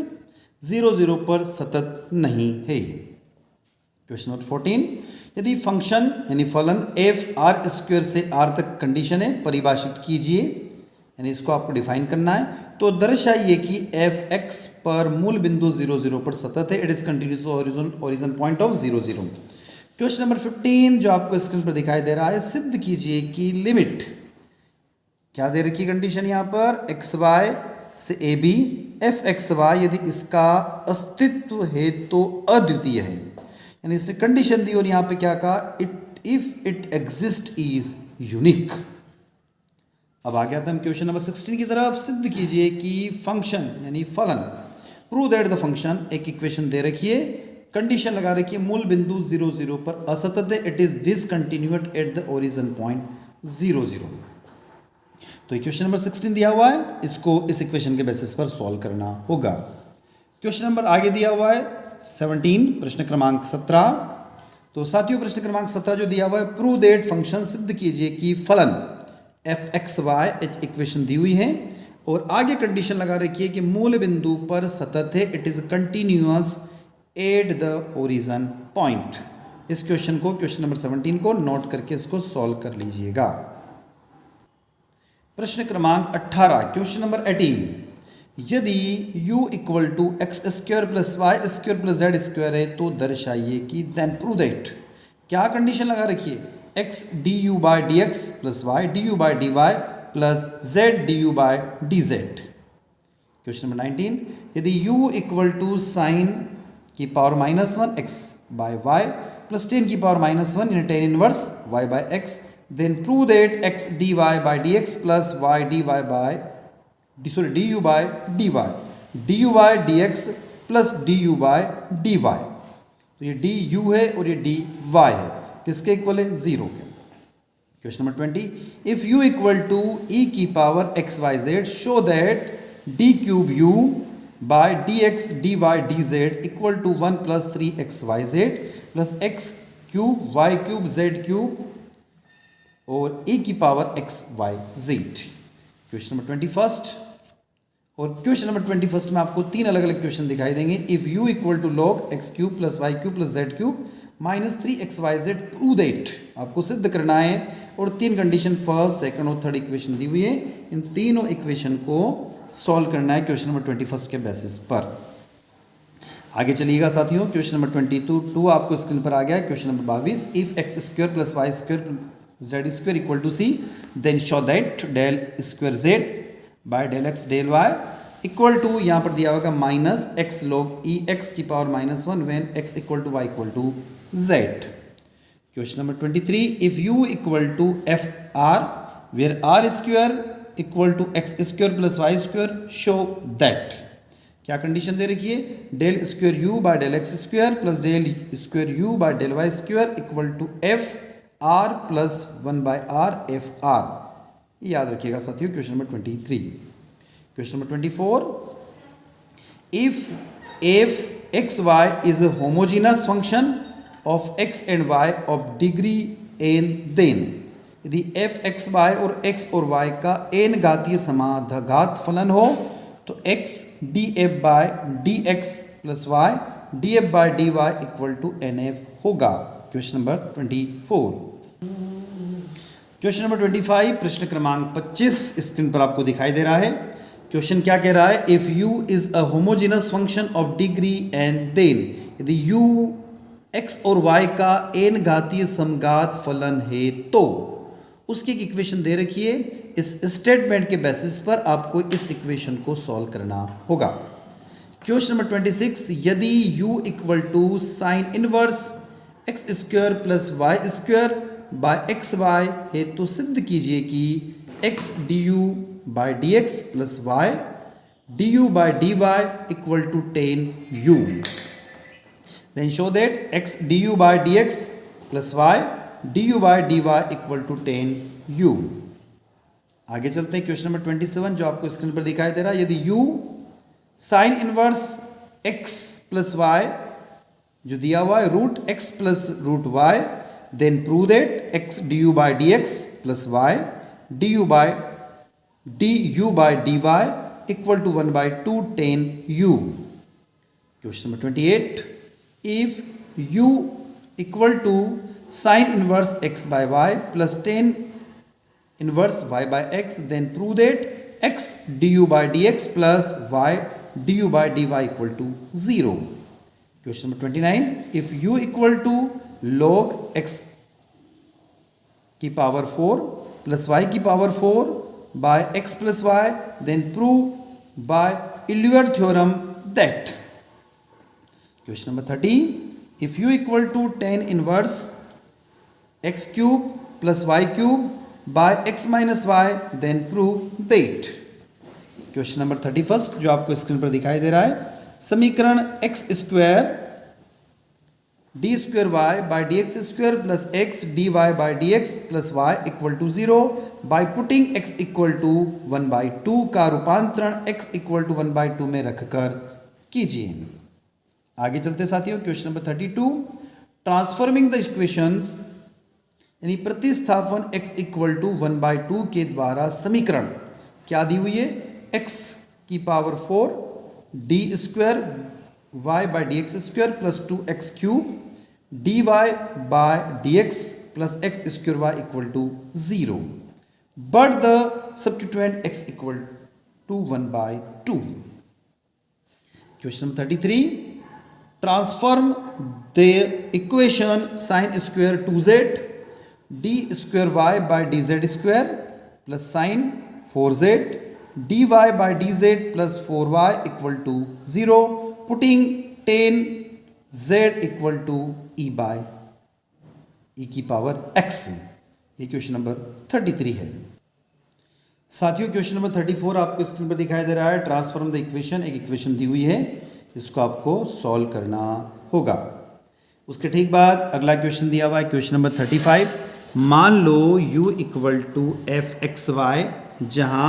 0 0 पर सतत नहीं है। क्वेश्चन नंबर 14, यदि फंक्शन यानी फलन एफ आर स्क्वायर से आर तक कंडीशन है, परिभाषित कीजिए, यानी इसको आपको डिफाइन करना है। तो दर्शाइए कि एफ एक्स पर मूल बिंदु 0 0 पर सतत है, it is continuous origin point of 0 0। Question number 15 जो आपको स्क्रीन पर दिखाई दे रहा है, सिद्ध कीजिए कि लिमिट क्या दे रखी कंडीशन यहां पर एक्स वाई से a b f x y यदि इसका अस्तित्व है तो अद्वितीय है, यानी इसने कंडीशन दी और यहां पे क्या कहा, if it exist is unique. अब आ गया था हम क्वेश्चन नंबर 16 की तरफ। सिद्ध कीजिए कि फंक्शन यानी फलन, प्रूव दैट द फंक्शन, एक इक्वेशन दे रखी है, कंडीशन लगा रखी है, मूल बिंदु 0 0 पर असतत है, it is discontinuous at the origin point 0 0। तो इक्वेशन नंबर 16 दिया हुआ है, इसको इस इक्वेशन के बेसिस पर सॉल्व करना होगा। क्वेश्चन नंबर आगे दिया हुआ है 17, प्रश्न क्रमांक 17। तो साथियों प्रश्न क्रमांक 17 जो दिया हुआ है, प्रूव दैट फंक्शन, सिद्ध कीजिए कि फलन एफ एक्स वाई, इक्वेशन दी हुई है और आगे कंडीशन लगा रखी है कि मूल बिंदु पर सतत है, it is continuous at the origin point. इस क्वेश्चन को, क्वेश्चन नंबर 17 को नोट करके इसको सॉल्व कर लीजिएगा। प्रश्न क्रमांक 18, क्वेश्चन नंबर 18, यदि u equal to x square plus Y square plus Z square है तो दर्शाइए कि, देन प्रूव दैट, क्या कंडीशन लगा रखी है, x d you by D x plus y d you by D Y plus z d you by D z. Question number 19, यदि u equal to sine की power -1 x by y plus tan की power -1 in tan inverse y bye x, then prove that x d y by D x plus y d y by d u by d y d u by d x plus D u by d y. तो ये D you है और ये D Y है, किसके equal है, 0 के। Question number 20, if u equal to e की power x Y z, show that d cube u by d x d y d Z equal to 1 plus 3 x Y z plus x cube y cube z cube और e की power x Y z. Question number 21 और question number 21 में आपको 3 अलग अलग question दिखाई देंगे। If u equal to log x cube plus y cube plus z cube minus 3 x Y z, prove that, आपको सिद्ध करना है और 3 कंडीशन, फर्स्ट सेकंड और थर्ड इक्वेशन दी हुई है, इन तीनों इक्वेशन को सॉल्व करना है क्वेश्चन नंबर 21 के बेसिस पर। आगे चलिएगा साथियों, क्वेश्चन नंबर 22 आपको स्क्रीन पर आ गया है। Question number 22, if x square plus Y square z square equal to c, then show that del square Z by del x del y equal to, यहाँ पर दिया होगा minus x log e x की power -1 when x equal to y equal to z. Question number 23, if u equal to f r where r square equal to x square plus Y square, show that, क्या condition दे रखी है, del square u by del x square plus del square u by del Y square equal to f r plus 1 by r f r. याद रखिएगा साथियों question number 23। Question number 24, if f x y is a homogeneous function of x and y of degree n, then, यदि f x y और x और y का n घातीय समाघात फलन हो तो x d f by d x plus y d f by d y equal to n f होगा। Question number 24। Question number 25, प्रश्न क्रमांक 25 स्क्रीन पर आपको दिखाई दे रहा है। क्वेश्चन क्या कह रहा है, if u is a homogeneous function of degree n, then, यदि u x और y का n घातीय समघात फलन है तो उसकी एक इक्वेशन दे रखी है। इस स्टेटमेंट के बेसिस पर आपको इस इक्वेशन को सॉल्व करना होगा। क्वेश्चन नंबर 26, यदि u equal to sine inverse x square plus Y square by x y है, तो सिद्ध कीजिए कि x d you by D x plus y d you by D y equal to 10u. Then show that x du by dx plus y du by dy equal to 10u. आगे चलते हैं question number 27 जो आपको screen पर दिखाई दे रहा है. यदि u sine inverse x plus y जो दिया हुआ है root x plus root y, then prove that x du by dx plus y du by dy equal to 1/2 10u. Question number 28. If u equal to sin inverse x by y plus tan inverse y by x, then prove that x du by dx plus y du by dy equal to 0. Question number 29. If u equal to log x की power 4 plus y की power 4 by x plus y, then prove by Euler theorem that. Question number 30. If u equal to tan inverse x cube plus y cube by x minus y, then prove that. Question number 31 जो आपको screen पर दिखाई दे रहा है. समीकरण x स्क्वायर d square y by D x square plus x d y by D x plus y equal to 0 by putting x equal to 1/2 का रूपांतरण x इक्वल टू 1/2 में रखकर कीजिए. आगे चलते साथियों. Question number 32. Transforming the equations यानी प्रतिस्थापन x इक्वल टू 1/2 के द्वारा समीकरण क्या दी हुई है. x की power 4 d square y by D x square plus 2x cube d y by d x plus x square y equal to 0 but the substituent x equal to 1/2. Question number 33. Transform the equation sin square 2z d square y by dz square plus sin 4z dy by dz plus 4y equal to 0, putting 10z equal to e by e की power x. ये question number 33 है. साथियों question number 34 आपको screen पर दिखाई दे रहा है. ट्रांसफॉर्म द इक्वेशन, एक इक्वेशन दी हुई है, इसको आपको सॉल्व करना होगा. उसके ठीक बाद अगला क्वेश्चन दिया हुआ है क्वेश्चन नंबर 35. मान लो u equal to F x y जहाँ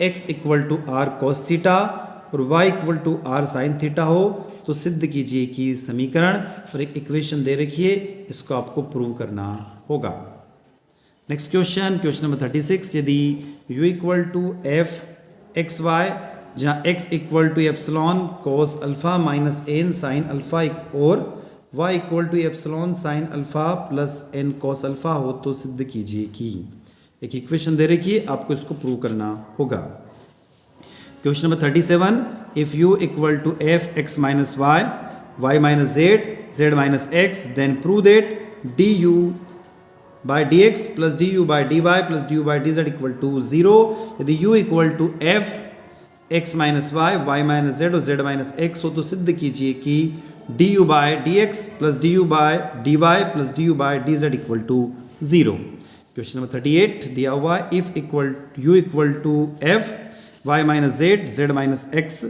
x equal to r cos theta और y equal to r sine theta हो, तो सिद्ध कीजिए कि समीकरण और एक इक्वेशन दे रखी है, इसको आपको प्रूव करना होगा. Next question, question number 36. यदि u equal to F x y जहाँ x equal to epsilon cos alpha minus n sine alpha और y equal to epsilon sine alpha plus n cos alpha हो, तो सिद्ध कीजिए कि एक इक्वेशन दे रखी है, आपको इसको प्रूव करना होगा. Question number 37. If u equal to F X minus Y Y minus Z minus X, then prove that D you by D x plus D you by D Y plus D you by D Z equal to 0. यदि u equal to F x minus Y Y minus Z और Z minus X हो, तो सिद्ध कीजिए कि D you by D x plus D you by D Y plus D you by D Z equal to 0. Question number 38 दिया हुआ है. If equal u equal to f y minus z z minus x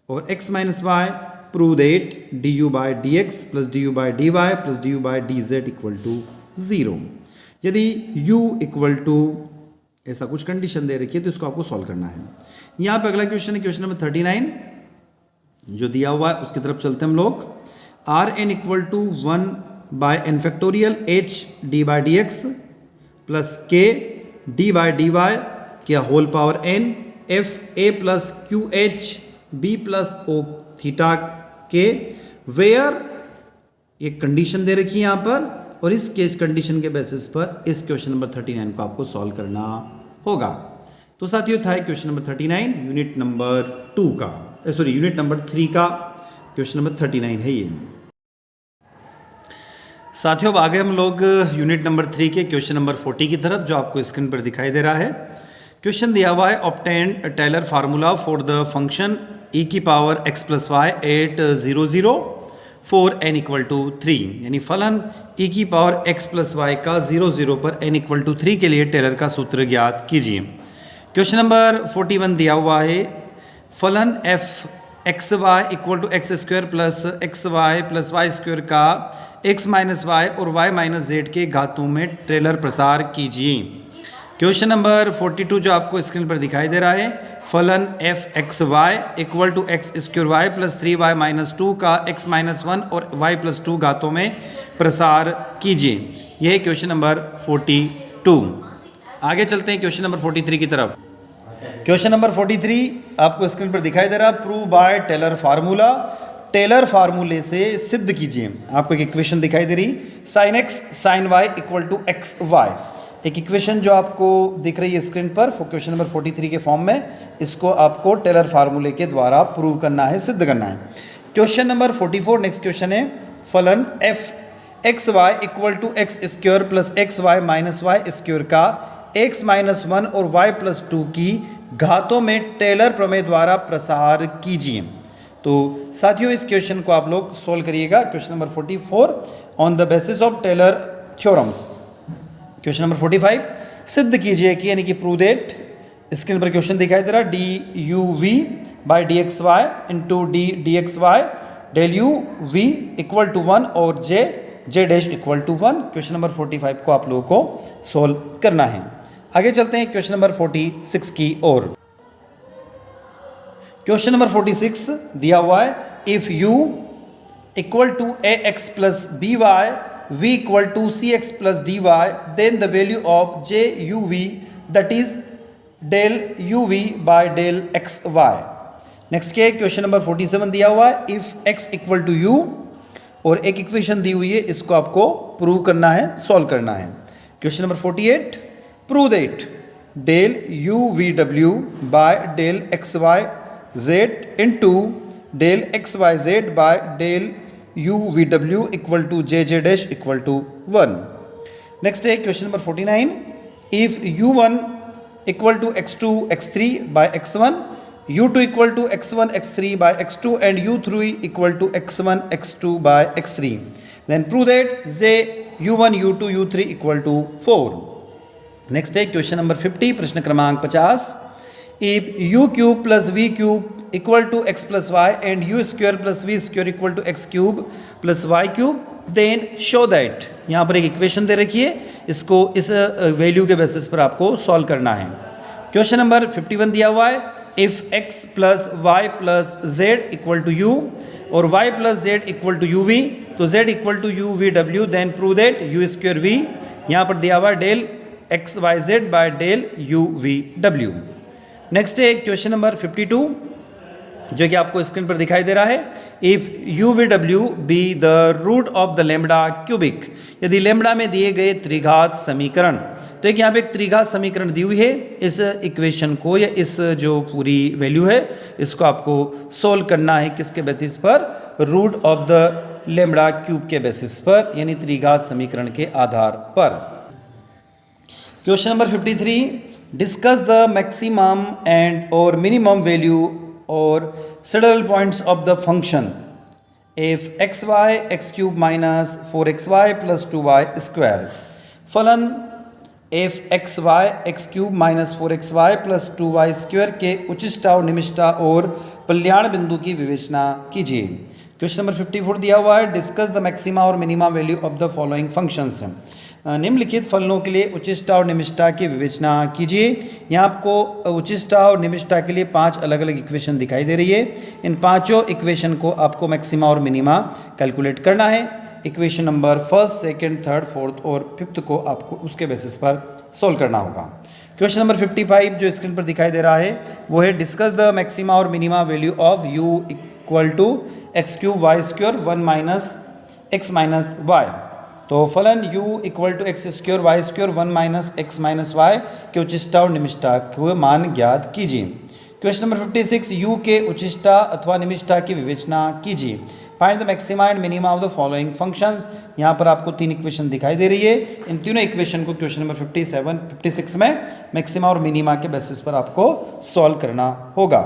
और x minus y, prove that D you by D x plus D you by D Y plus D you by D Z equal to 0. यदि u equal to ऐसा कुछ condition दे रखी है, तो इसको आपको सॉल्व करना है. यहाँ पे अगला क्वेश्चन है क्वेश्चन नंबर 39 जो दिया हुआ है, उसकी तरफ चलते हैं हम लोग. R N equal to 1 by N factorial H D by D x plus K D by D Y क्या whole power N F A plus Q H B plus O theta K, where एक condition दे रखी है यहाँ पर, और इस case condition के बेसिस पर इस क्वेश्चन नंबर 39 को आपको सॉल्व करना होगा. तो साथियों था क्वेश्चन नंबर 39 यूनिट नंबर 2 का, सॉरी यूनिट नंबर 3 का क्वेश्चन नंबर 39 है ये. साथियों अब आगे हम लोग यूनिट नंबर 3 के क्वेश्चन नंबर 40 की तरफ, जो आपको स्क्रीन पर दिखाई दे रहा है. क्वेश्चन दिया हुआ है obtain Taylor formula for the function e की power x plus Y at 0 0 4 n equal to 3, यानी फलन e की पावर x प्लस वाई का 0 0 पर n इक्वल टू 3 के लिए टेलर का सूत्र ज्ञात कीजिए। क्वेश्चन नंबर 41 दिया हुआ है, फलन f X Y equal to x square plus X Y plus Y square का x माइनस वाई और y माइनस जेड के घातों में टेलर प्रसार कीजिए। क्वेश्चन नंबर 42 जो आपको स्क्रीन पर दिखाई दे रहा है, फलन f X Y equal to x square Y plus 3y minus 2 का x माइनस 1 और y प्लस 2 घातों में प्रसार कीजिए। यह है क्वेश्चन नंबर 42। आगे चलते हैं क्वेश्चन नंबर 43 की तरफ। क्वेश्चन नंबर 43 आपको स्क्रीन पर दिखाई दे रहा है, prove by Taylor formula. Taylor फार्मूले से सिद्ध कीजिए। आपको एक इक्वेशन दिखाई दे रही, sine X sine Y equal to x Y. एक इक्वेशन जो आपको दिख रही है स्क्रीन पर क्वेश्चन नंबर 43 के फॉर्म में, इसको आपको टेलर फार्मूले के द्वारा प्रूव करना है, सिद्ध करना है। क्वेश्चन नंबर 44 नेक्स्ट क्वेश्चन है, फलन F x Y equal to x square plus X Y minus Y square का x माइनस 1 और y प्लस 2 की घातों में टेलर प्रमेय द्वारा प्रसार कीजिए। तो साथियों इस क्वेश्चन को आप लोग सोल्व करिएगा। Question number 44 on the basis of Taylor theorems. Question number 45 सिद्ध कीजिए कि यानी कि प्रूव दैट, स्क्रीन पर क्वेश्चन दिखाई दे रहा, d u v by D x y into d d x y del you v equal to 1 और j dash equal to 1। Question number 45 को आप लोगों को सोल्व करना है। आगे चलते हैं क्वेश्चन नंबर 46 की ओर। क्वेश्चन नंबर 46 दिया हुआ है, if u equal to A x plus B Y V equal to C X plus D Y then the value of J U V that is del you V by del X Y. Next के question number 47 दिया हुआ है, if x equal to U और एक equation दी हुई है, इसको आपको प्रूव करना है, सॉल्व करना है। Question number 48 prove that del you V W bye del X Y Z into del X Y Z by del you V W equal to J J dash equal to 1। Next है question number 49, if u1 equal to x2 x3 bye x1 u2 equal to x1 x3 by x2 and u3 equal to x1 x2 by x3 then prove that j u1 u2 u3 equal to 4। Next है question number 50 प्रश्न क्रमांक 50, if u cube plus v cube equal to x plus Y and u square plus v square equal to x cube plus y cube then show that. यहाँ पर एक equation दे रखी है, इसको इस वैल्यू के बेसिस पर आपको सॉल्व करना है। क्वेश्चन नंबर 51 दिया हुआ है, if x plus Y plus Z equal to U और y plus Z equal to U V, तो z equal to U V W then prove that U square V, यहाँ पर दिया हुआ del X Y Z by del you V W. Next है question number 52 जो कि आपको screen पर दिखाई दे रहा है, if U V W be the root of the lambda cubic, यदि लेमडा में दिए गए त्रिघात समीकरण, तो एक यहाँ पे एक त्रिघात समीकरण दी हुई है, इस इक्वेशन को या इस जो पूरी वैल्यू है इसको आपको सोल्व करना है, किसके बेसिस पर, root of the lambda cube के बेसिस पर, यानी त्रिघात समीकरण के आधार पर। Question number 53, discuss the maximum and और मिनिमम वैल्यू और saddle points of the function if x y x cube minus 4xy plus 2y square. फलन F x y x cube minus 4xy plus 2y square के उचिष्टा और निमिष्टा और कल्याण बिंदु की विवेचना कीजिए। क्वेश्चन नंबर 54 दिया हुआ है, डिस्कस द मैक्सिमा और minima value of the following functions. निम्नलिखित फलनों के लिए उचिष्टा और निमिष्टा की विवेचना कीजिए। यहाँ आपको उचिष्टा और निमिष्टा के लिए 5 अलग अलग इक्वेशन दिखाई दे रही है। इन पांचों इक्वेशन को आपको मैक्सिमा और मिनिमा कैलकुलेट करना है। इक्वेशन नंबर 1, 2, 3, 4 और 5 को आपको उसके बेसिस पर सोल्व करना होगा। क्वेश्चन नंबर 55 जो स्क्रीन पर दिखाई दे रहा है वो है, डिस्कस द मैक्सिमा और minima value of u equal to X cube Y square 1 minus X minus Y. तो फलन u equal to x square Y square 1 minus X minus Y के उचिष्टा और निमिष्टा के मान ज्ञात कीजिए। क्वेश्चन नंबर 56, u के उचिष्टा अथवा निमिष्टा की विवेचना कीजिए। Find the maxima and minima of the following functions. यहाँ पर आपको 3 इक्वेशन दिखाई दे रही है। इन तीनों इक्वेशन को क्वेश्चन नंबर 57, 56 में मैक्सिमा और मिनिमा के बेसिस पर आपको सॉल्व करना होगा।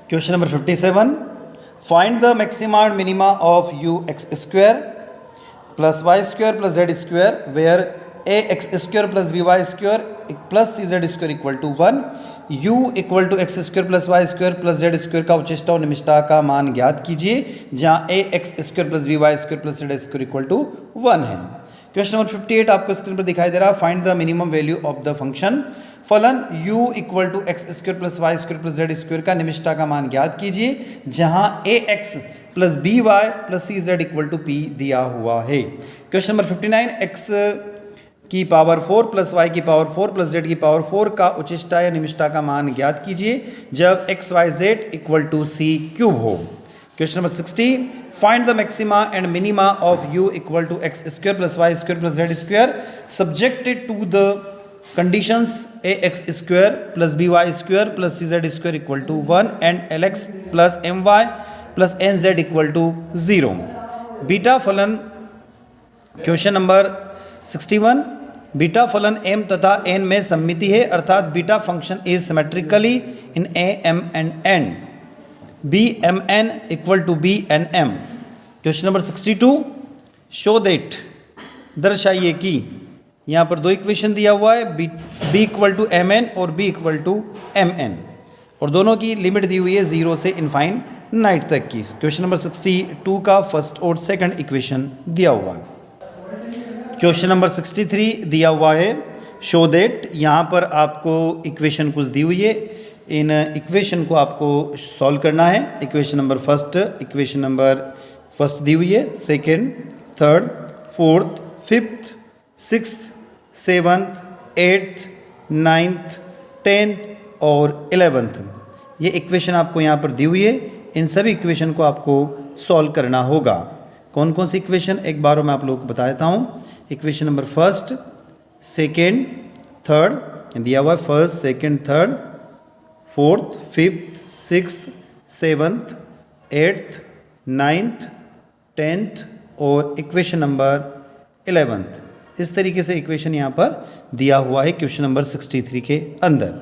Question number 57, find the maxima and minima of u x square plus Y square plus Z square where a x square plus B y square plus c z square equal to 1, u equal to x square plus Y square plus Z square का उच्चष्टा और निमिष्टा का मान ज्ञात कीजिए, जहाँ a x square plus B y square plus Z square equal to 1 है। क्वेश्चन नंबर 58 आपको स्क्रीन पर दिखाई दे रहा है। Find the minimum value of the function फलन u equal to x square plus Y square plus Z square का निमिष्टा का मान ज्ञात कीजिए, जहाँ a x plus B Y plus c z equal to p दिया हुआ है। क्वेश्चन नंबर 59 एक्स की पावर 4 प्लस वाई की पावर 4 प्लस जेड की पावर 4 का उच्चष्टा या निमिष्टा का मान ज्ञात कीजिए जब x Y z equal to c cube हो। Question number 60 find the maxima and minima of u equal to x square plus Y square plus Z square subjected to the conditions a x square plus B y square plus c z square equal to 1 and l x plus m y plus n z equal to 0। Beta फलन question number 61 beta फलन m तथा n में सममिति है, अर्थात beta function is symmetrically in a m and n b m n equal to b n m। Question number 62 show that दर्शाइए कि यहाँ पर दो इक्वेशन दिया हुआ है b equal to m n और b equal to m n और दोनों की लिमिट दी हुई है 0 से इनफाइनाइट तक की। क्वेश्चन नंबर 62 का फर्स्ट और सेकंड इक्वेशन दिया हुआ है। क्वेश्चन नंबर 63 दिया हुआ है शो दैट, यहाँ पर आपको इक्वेशन कुछ दी हुई है, इन इक्वेशन को आपको सॉल्व करना है। इक्वेशन नंबर फर्स्ट दी हुई है, second, third, fourth, fifth, sixth, seventh, eighth, ninth, tenth और 11th ये इक्वेशन आपको यहाँ पर दी हुई है। इन सभी इक्वेशन को आपको सॉल्व करना होगा। कौन कौन सी इक्वेशन एक बार मैं आप लोगों को बता देता हूँ। Equation number first, second, third दिया हुआ है, first, second, third, fourth, fifth, sixth, seventh, eighth, ninth, tenth और इक्वेशन नंबर 11th। इस तरीके से इक्वेशन यहाँ पर दिया हुआ है क्वेश्चन नंबर 63 के अंदर।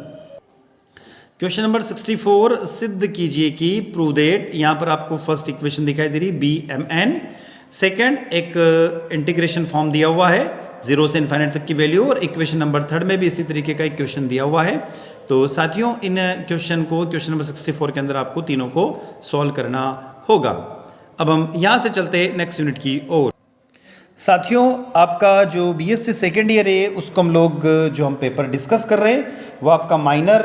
क्वेश्चन नंबर 64 सिद्ध कीजिए कि प्रूव दैट, यहाँ पर आपको फर्स्ट इक्वेशन दिखाई दे रही बी एम एन, सेकेंड एक इंटीग्रेशन फॉर्म दिया हुआ है 0 से इनफाइनाइट तक की वैल्यू, और इक्वेशन नंबर थर्ड में भी इसी तरीके का एक क्वेश्चन दिया हुआ है। तो साथियों इन क्वेश्चन को क्वेश्चन नंबर 64 के अंदर आपको तीनों को सॉल्व करना होगा। अब हम यहाँ से चलते हैं नेक्स्ट यूनिट की ओर। साथियों आपका जो बीएससी सेकेंड ईयर है उसको हम लोग जो हम पेपर डिस्कस कर रहे हैं वो आपका माइनर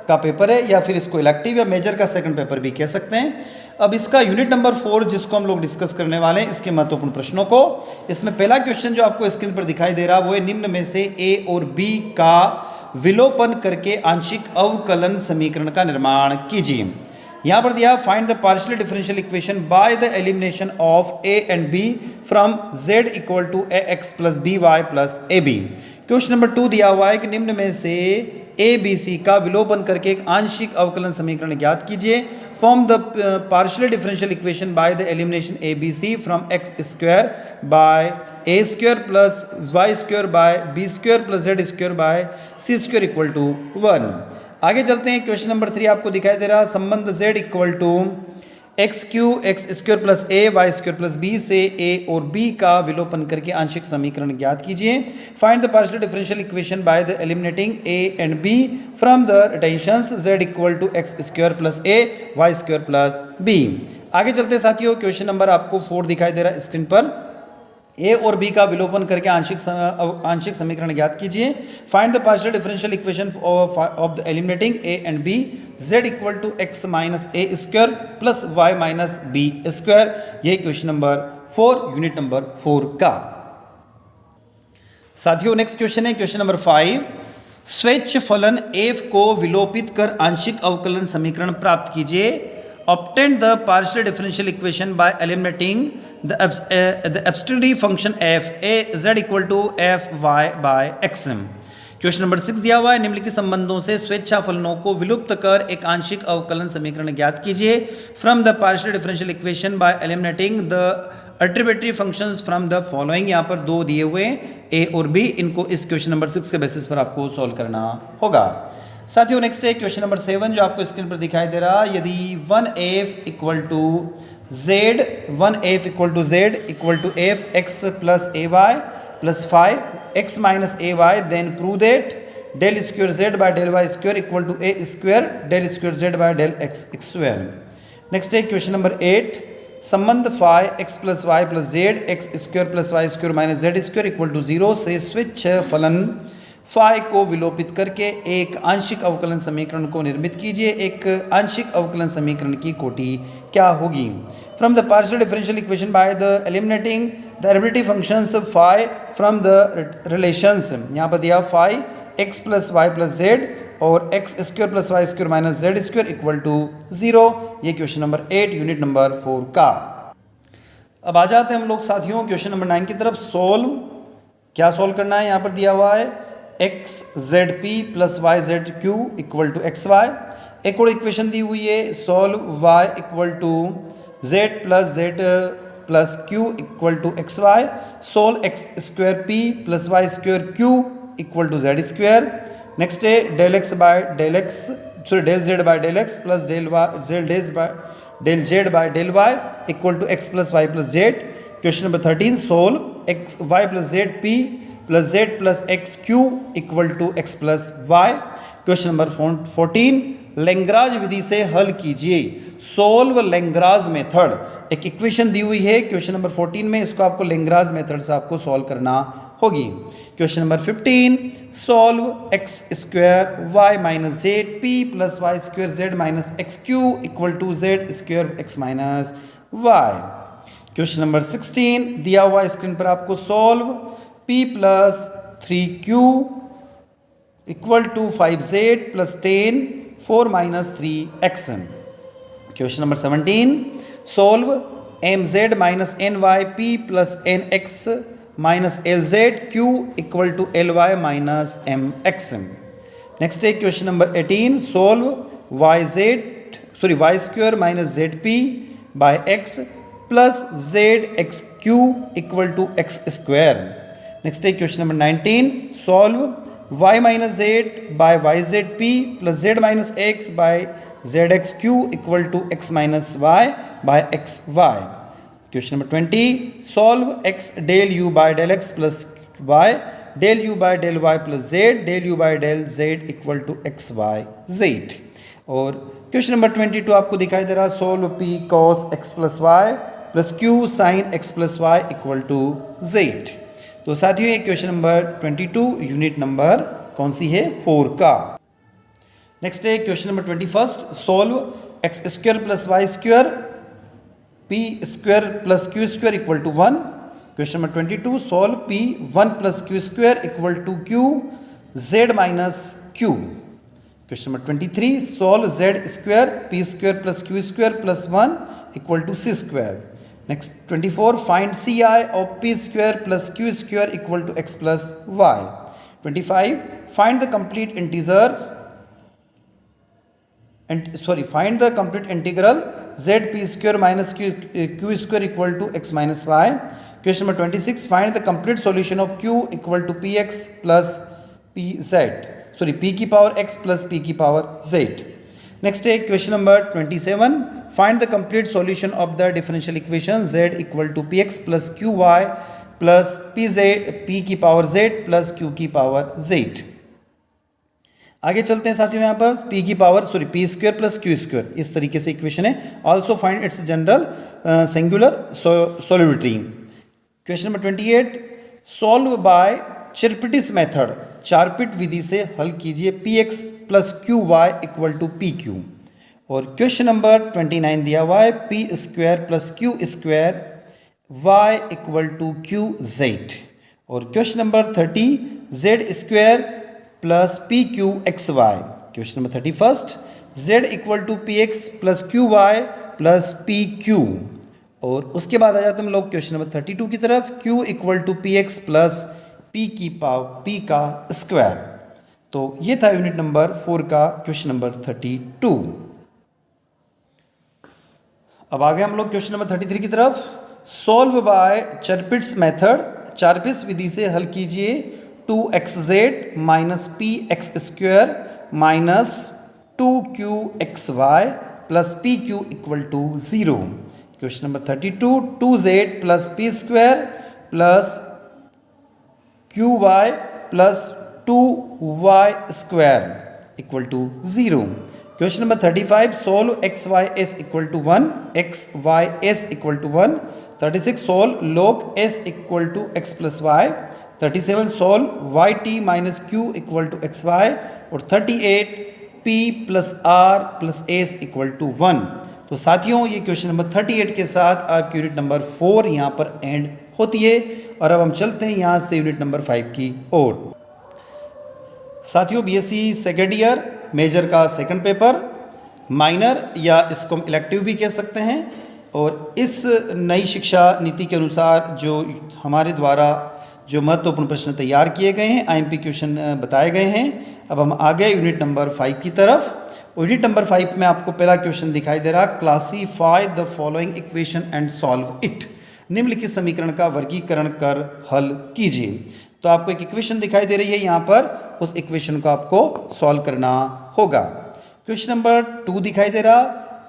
का पेपर है या फिर इसको इलेक्टिव या मेजर का सेकंड पेपर भी कह सकते हैं। अब इसका यूनिट नंबर 4 जिसको हम लोग डिस्कस करने वाले हैं इसके महत्वपूर्ण प्रश्नों को, इसमें पहला क्वेश्चन जो आपको स्क्रीन पर दिखाई दे रहा है वो है निम्न में से ए और बी का विलोपन करके आंशिक अवकलन समीकरण का निर्माण कीजिए। यहाँ पर दिया find the partial differential equation by the elimination of A and B from z equal to A x plus B Y plus A B. Question number 2 दिया हुआ है कि निम्न में से ए बी सी का विलोपन करके एक आंशिक अवकलन समीकरण ज्ञात कीजिए। Form the partial differential equation by the elimination A B C from X square by A square plus Y square by B square plus Z square by C square equal to 1। आगे चलते हैं। Question number 3 आपको दिखाई दे रहा संबंध z equal to X Q X square plus A Y square plus B से A और बी का विलोपन करके आंशिक समीकरण ज्ञात कीजिए। Find the partial differential equation by the eliminating A and B from the relations z equal to x square plus A Y square plus b. आगे चलते साथियों क्वेश्चन नंबर आपको 4 दिखाई दे रहा है स्क्रीन पर। ए और बी का विलोपन करके आंशिक समीकरण ज्ञात कीजिए। Find the partial differential equation of the eliminating A and B z equal to X minus A square plus Y minus B square. यही क्वेश्चन नंबर 4 यूनिट नंबर 4 का। साथियों नेक्स्ट क्वेश्चन है क्वेश्चन नंबर 5। स्वेच्छ फलन f को विलोपित कर आंशिक अवकलन समीकरण प्राप्त कीजिए। Obtain the partial differential equation by eliminating the abstractly function f a z equal to f y by x। Question number 6 दिया हुआ है निम्नलिखित संबंधों से स्वेच्छा फलनों को विलुप्त कर एक आंशिक अवकलन समीकरण ज्ञात कीजिए। From the partial differential equation bye eliminating the arbitrary functions from the following. यहाँ पर 2 दिए हुए ए और बी, इनको इस क्वेश्चन नंबर 6 के बेसिस पर आपको सॉल्व करना होगा। साथियों नेक्स्ट है क्वेश्चन नंबर 7 जो आपको स्क्रीन पर दिखाई दे रहा है। यदि 1f equal to z equal to f x plus a y plus 5 x minus a y then prove that del square z by del y square equal to a square del square z by del x square. Next है question number 8 संबंध phi x plus Y plus Z X square plus Y square minus Z square equal to 0 से switch फलन phi को विलोपित करके एक आंशिक अवकलन समीकरण को निर्मित कीजिए। एक आंशिक अवकलन समीकरण की कोटि क्या होगी? From the partial differential equation by the eliminating the derivative functions phi from the relations, यहाँ पर दिया phi x plus Y plus z और x square plus Y square minus Z square equal to 0। ये question number 8 unit number 4 का। अब आ जाते हैं हम लोग साथियों क्वेश्चन नंबर 9 की तरफ। सोल्व, क्या सोल्व करना है? यहाँ पर दिया हुआ है x z P plus y z q equal to x Y. एक और इक्वेशन दी हुई है solve y equal to z plus q equal to x y. Solve x square p plus Y square q equal to Z square. Next है del x by del x del z by del x plus del z by del y equal to x plus Y plus z. Question number 13 solve x Y plus z P plus z plus x Q equal to x plus y. Question number 14 Lagrange विधि से हल कीजिए। Solve Lagrange method, एक equation दी हुई है question number 14 में, इसको आपको लैग्रांज मेथड से आपको सॉल्व करना होगी। Question number 15 solve X square Y minus Z P plus Y square Z minus X Q equal to Z square X minus Y. Question number 16 दिया हुआ स्क्रीन पर आपको solve p plus 3q equal to 5z plus 10 4 minus 3x। Question number 17 solve mz minus ny p plus nx minus lz q equal to ly minus mx। Next है question number 18 solve y square minus zp by x plus zxq equal to x square. Next है question number 19 solve y minus z by yzp plus z minus x by zxq equal to x minus y by xy। Question number 20 solve x del u by del x plus y del u by del y plus z del u by del z equal to x y z। और question number 22 आपको दिखाई दे रहा है solve p cos x plus y plus q sin x plus y equal to z। तो साथियों ये question number 22 unit number कौन सी है? 4 का। नेक्स्ट है question number 21 solve X square plus Y square P square plus Q square equal to 1। Question number 22 solve P 1 plus Q square equal to Q Z minus Q. Question number 23 solve Z square P square plus Q square plus 1 equal to C square. Next 24 find C I of P square plus Q square equal to x plus Y. 25 find the complete integers find the complete integral Z P square minus Q square equal to X minus Y. Question number 26 find the complete solution of Q equal to P x plus P Z P की power X plus P की power Z. Next है question number 27 find the complete solution of the differential equation z equal to P x plus Q Y plus P की power z plus q की power z। आगे चलते हैं साथियों, यहाँ पर p की power p square plus Q square इस तरीके से इक्वेशन है। Also find its general singular solubility. Question number 28 solve by Charpit's method, Charpit विधि से हल कीजिए p x plus Q y equal to p Q. और क्वेश्चन नंबर 29 दिया हुआ है p square plus Q square y equal to Q z. और question number 30 Z square plus P Q X Y. Question number 31 Z equal to P x plus Q Y plus P Q. और उसके बाद आ जाते हैं हम लोग question number 32 की तरफ Q equal to P x plus P की पावर पी का स्क्वायर। तो ये था यूनिट नंबर 4 का क्वेश्चन नंबर 32। अब आगे हम लोग क्वेश्चन नंबर 33 की तरफ। Solve by Charpit's method, Charpit's विधि से हल कीजिए 2xz minus P X square minus 2QXY plus PQ equal to 0। Question number 32, 2Z plus P square plus QY plus 2Y square equal to 0। Question number 35, solve XYS equal to 1, XYS equal to 1। 36, solve log S equal to x plus Y. 37, solve YT minus Q equal to XY। और 38, P plus R plus S equal to 1। तो साथियों, ये question number 38 के साथ आपकी unit number 4 यहाँ पर and होती है। और अब हम चलते हैं यहाँ से यूनिट नंबर 5 की ओर। साथियों, BSc सेकेंड ईयर मेजर का सेकंड पेपर, माइनर या इसको हम इलेक्टिव भी कह सकते हैं। और इस नई शिक्षा नीति के अनुसार जो हमारे द्वारा जो महत्वपूर्ण प्रश्न तैयार किए गए हैं, IMP क्वेश्चन बताए गए हैं। अब हम आ गए यूनिट नंबर 5 की तरफ। यूनिट नंबर 5 में आपको पहला क्वेश्चन दिखाई दे रहा, classify the following equation and solve it. निम्नलिखित समीकरण का वर्गीकरण कर हल कीजिए। तो आपको एक इक्वेशन दिखाई दे रही है यहाँ पर, उस इक्वेशन को आपको सॉल्व करना होगा। क्वेश्चन नंबर 2 दिखाई दे रहा,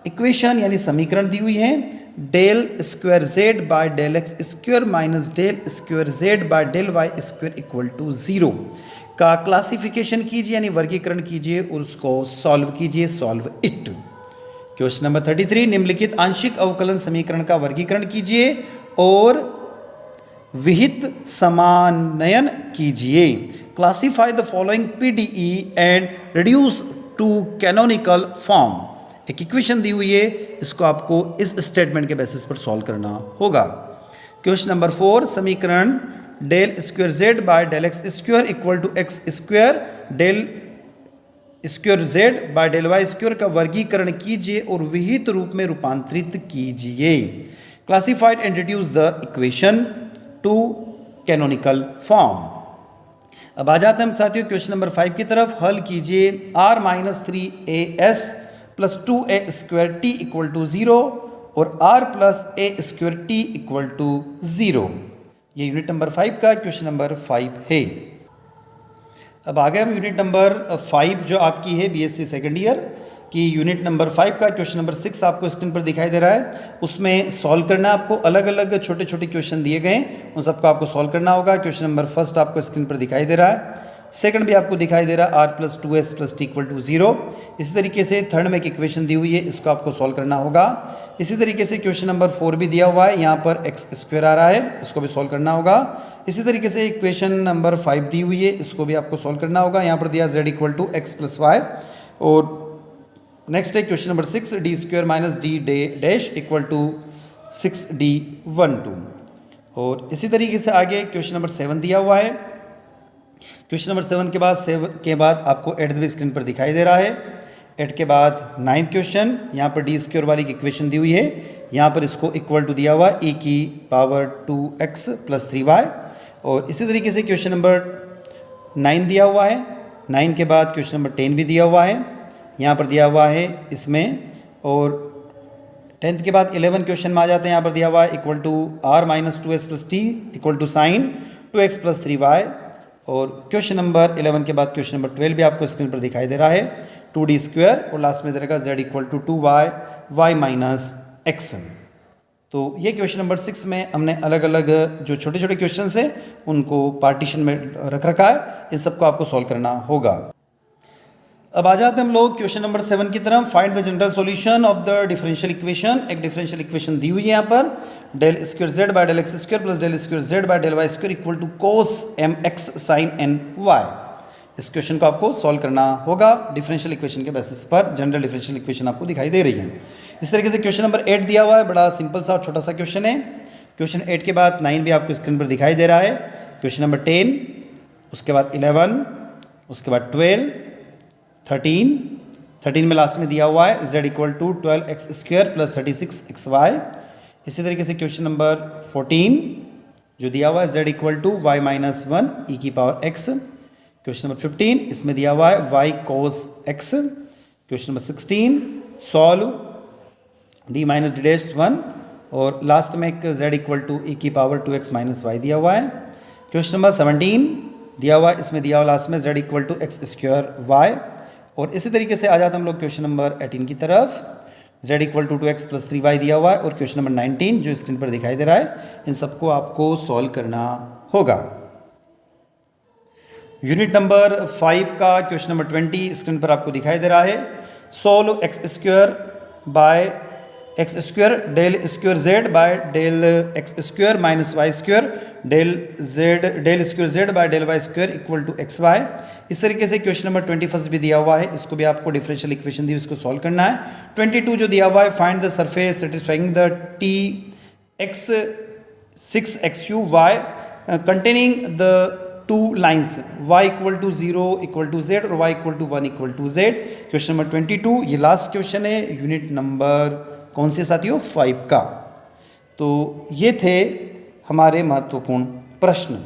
इक्वेशन यानी समीकरण दी हुई है, del square Z by del x square minus del square Z by del Y square equal to 0 का क्लासिफिकेशन कीजिए यानी वर्गीकरण कीजिए और उसको सॉल्व कीजिए, सॉल्व इट। क्वेश्चन नंबर 33, निम्नलिखित आंशिक अवकलन समीकरण का वर्गीकरण कीजिए और विहित समानयन कीजिए। Classify the following PDE and reduce to canonical form. एक इक्वेशन दी हुई है, इसको आपको इस स्टेटमेंट के बेसिस पर सॉल्व करना होगा। क्वेश्चन नंबर 4, समीकरण del square Z by del x square equal to x square del square Z by del Y square का वर्गीकरण कीजिए और विहित रूप में रूपांतरित कीजिए। Classified and reduce the equation to canonical form. अब आ जाते हैं हम साथियों क्वेश्चन नंबर 5 की तरफ। हल कीजिए r minus 3as plus 2a square T equal to 0 और r plus a square T equal to 0। ये यूनिट नंबर 5 का क्वेश्चन नंबर 5 है। अब आ गए हम यूनिट नंबर 5 जो आपकी है BSc सेकेंड ईयर की यूनिट नंबर 5 का क्वेश्चन नंबर 6 आपको स्क्रीन पर दिखाई दे रहा है। उसमें सॉल्व करना आपको, अलग अलग छोटे छोटे क्वेश्चन दिए गए हैं, उन सबको आपको सॉल्व करना होगा। क्वेश्चन नंबर 1 आपको स्क्रीन पर दिखाई दे रहा है, सेकंड भी आपको दिखाई दे रहा है r plus 2s plus T equal to 0। इसी तरीके से थर्ड में एक इक्वेशन दी हुई है, इसको आपको सॉल्व करना होगा। इसी तरीके से क्वेश्चन नंबर 4 भी दिया हुआ है, यहाँ पर एक्स स्क्वायर आ रहा है, इसको भी सॉल्व करना होगा। इसी तरीके से इक्वेशन नंबर 5 दी हुई है, इसको भी आपको सॉल्व करना होगा। यहाँ पर दिया z equal to x plus Y. और नेक्स्ट है question number 6, D square minus D dash equal to 6d12। और इसी तरीके से आगे क्वेश्चन नंबर 7 दिया हुआ है। क्वेश्चन नंबर 7 के बाद आपको एट द स्क्रीन पर दिखाई दे रहा है। 8 के बाद 9th क्वेश्चन, यहाँ पर डी स्क्वायर वाली इक्वेशन दी हुई है, यहाँ पर इसको इक्वल टू दिया हुआ e की पावर 2x प्लस 3y। और इसी तरीके से क्वेश्चन नंबर 9 दिया हुआ है। 9 के बाद क्वेश्चन नंबर 10 भी दिया हुआ है, यहाँ पर दिया हुआ है इसमें। और 10th के बाद 11 क्वेश्चन में आ जाते हैं, यहाँ पर दिया हुआ है equal to r minus 2s plus T equal to sine 2x plus 3y। और क्वेश्चन नंबर 11 के बाद क्वेश्चन नंबर 12 भी आपको स्क्रीन पर दिखाई दे रहा है, 2d स्क्वायर और लास्ट में दे रहेगा z equal to 2y y minus x। तो ये क्वेश्चन नंबर 6 में हमने अलग अलग जो छोटे छोटे क्वेश्चन हैं उनको पार्टीशन में रख रखा है, इन सबको आपको सॉल्व करना होगा। अब आ जाते हैं हम लोग क्वेश्चन नंबर 7 की तरफ। Find the general solution of the differential equation. एक डिफरेंशियल इक्वेशन दी हुई है यहाँ पर, del square Z by del x square plus del square Z by del Y square equal to cos m x sine n y. इस question को आपको solve करना होगा डिफरेंशियल इक्वेशन के बेसिस पर। जनरल डिफरेंशियल इक्वेशन आपको दिखाई दे रही है। इस तरीके से क्वेश्चन नंबर 8 दिया हुआ है, बड़ा सिंपल सा छोटा सा क्वेश्चन है। क्वेश्चन 8 के बाद 9 भी आपको स्क्रीन पर दिखाई दे रहा है। क्वेश्चन नंबर 10, उसके बाद 11, उसके बाद 12, 13 में लास्ट में दिया हुआ है z equal to 12x square plus 36xy। इसी तरीके से क्वेश्चन नंबर 14 जो दिया हुआ है z equal to y minus 1 e की पावर x। क्वेश्चन नंबर 15 इसमें दिया हुआ है y cos x। Question number 16 solve d minus d dash 1 और लास्ट में एक z इक्वल टू e की पावर 2x माइनस y दिया हुआ है। क्वेश्चन नंबर 17 दिया हुआ है, इसमें दिया हुआ लास्ट में z equal to x square y। और इसी तरीके से आ जाते हम लोग क्वेश्चन नंबर 18 की तरफ। z equal to 2x plus 3y दिया हुआ है और क्वेश्चन नंबर 19 जो स्क्रीन पर दिखाई दे रहा है, इन सबको आपको सॉल्व करना होगा। यूनिट नंबर 5 का क्वेश्चन नंबर 20 स्क्रीन पर आपको दिखाई दे रहा है। Solve x square by x square del square Z by del x square minus Y square del square Z by del Y square equal to x y. इस तरीके से क्वेश्चन नंबर 21 भी दिया हुआ है, इसको भी आपको डिफरेंशियल इक्वेशन दी उसको सॉल्व करना है। 22 जो दिया हुआ है, find the surface satisfying the t x 6xu y containing the two lines y equal to 0 equal to z और y equal to 1 equal to z। Question number 22 ये लास्ट क्वेश्चन है यूनिट नंबर कौन से साथियों 5 का। तो ये थे हमारे महत्वपूर्ण प्रश्न।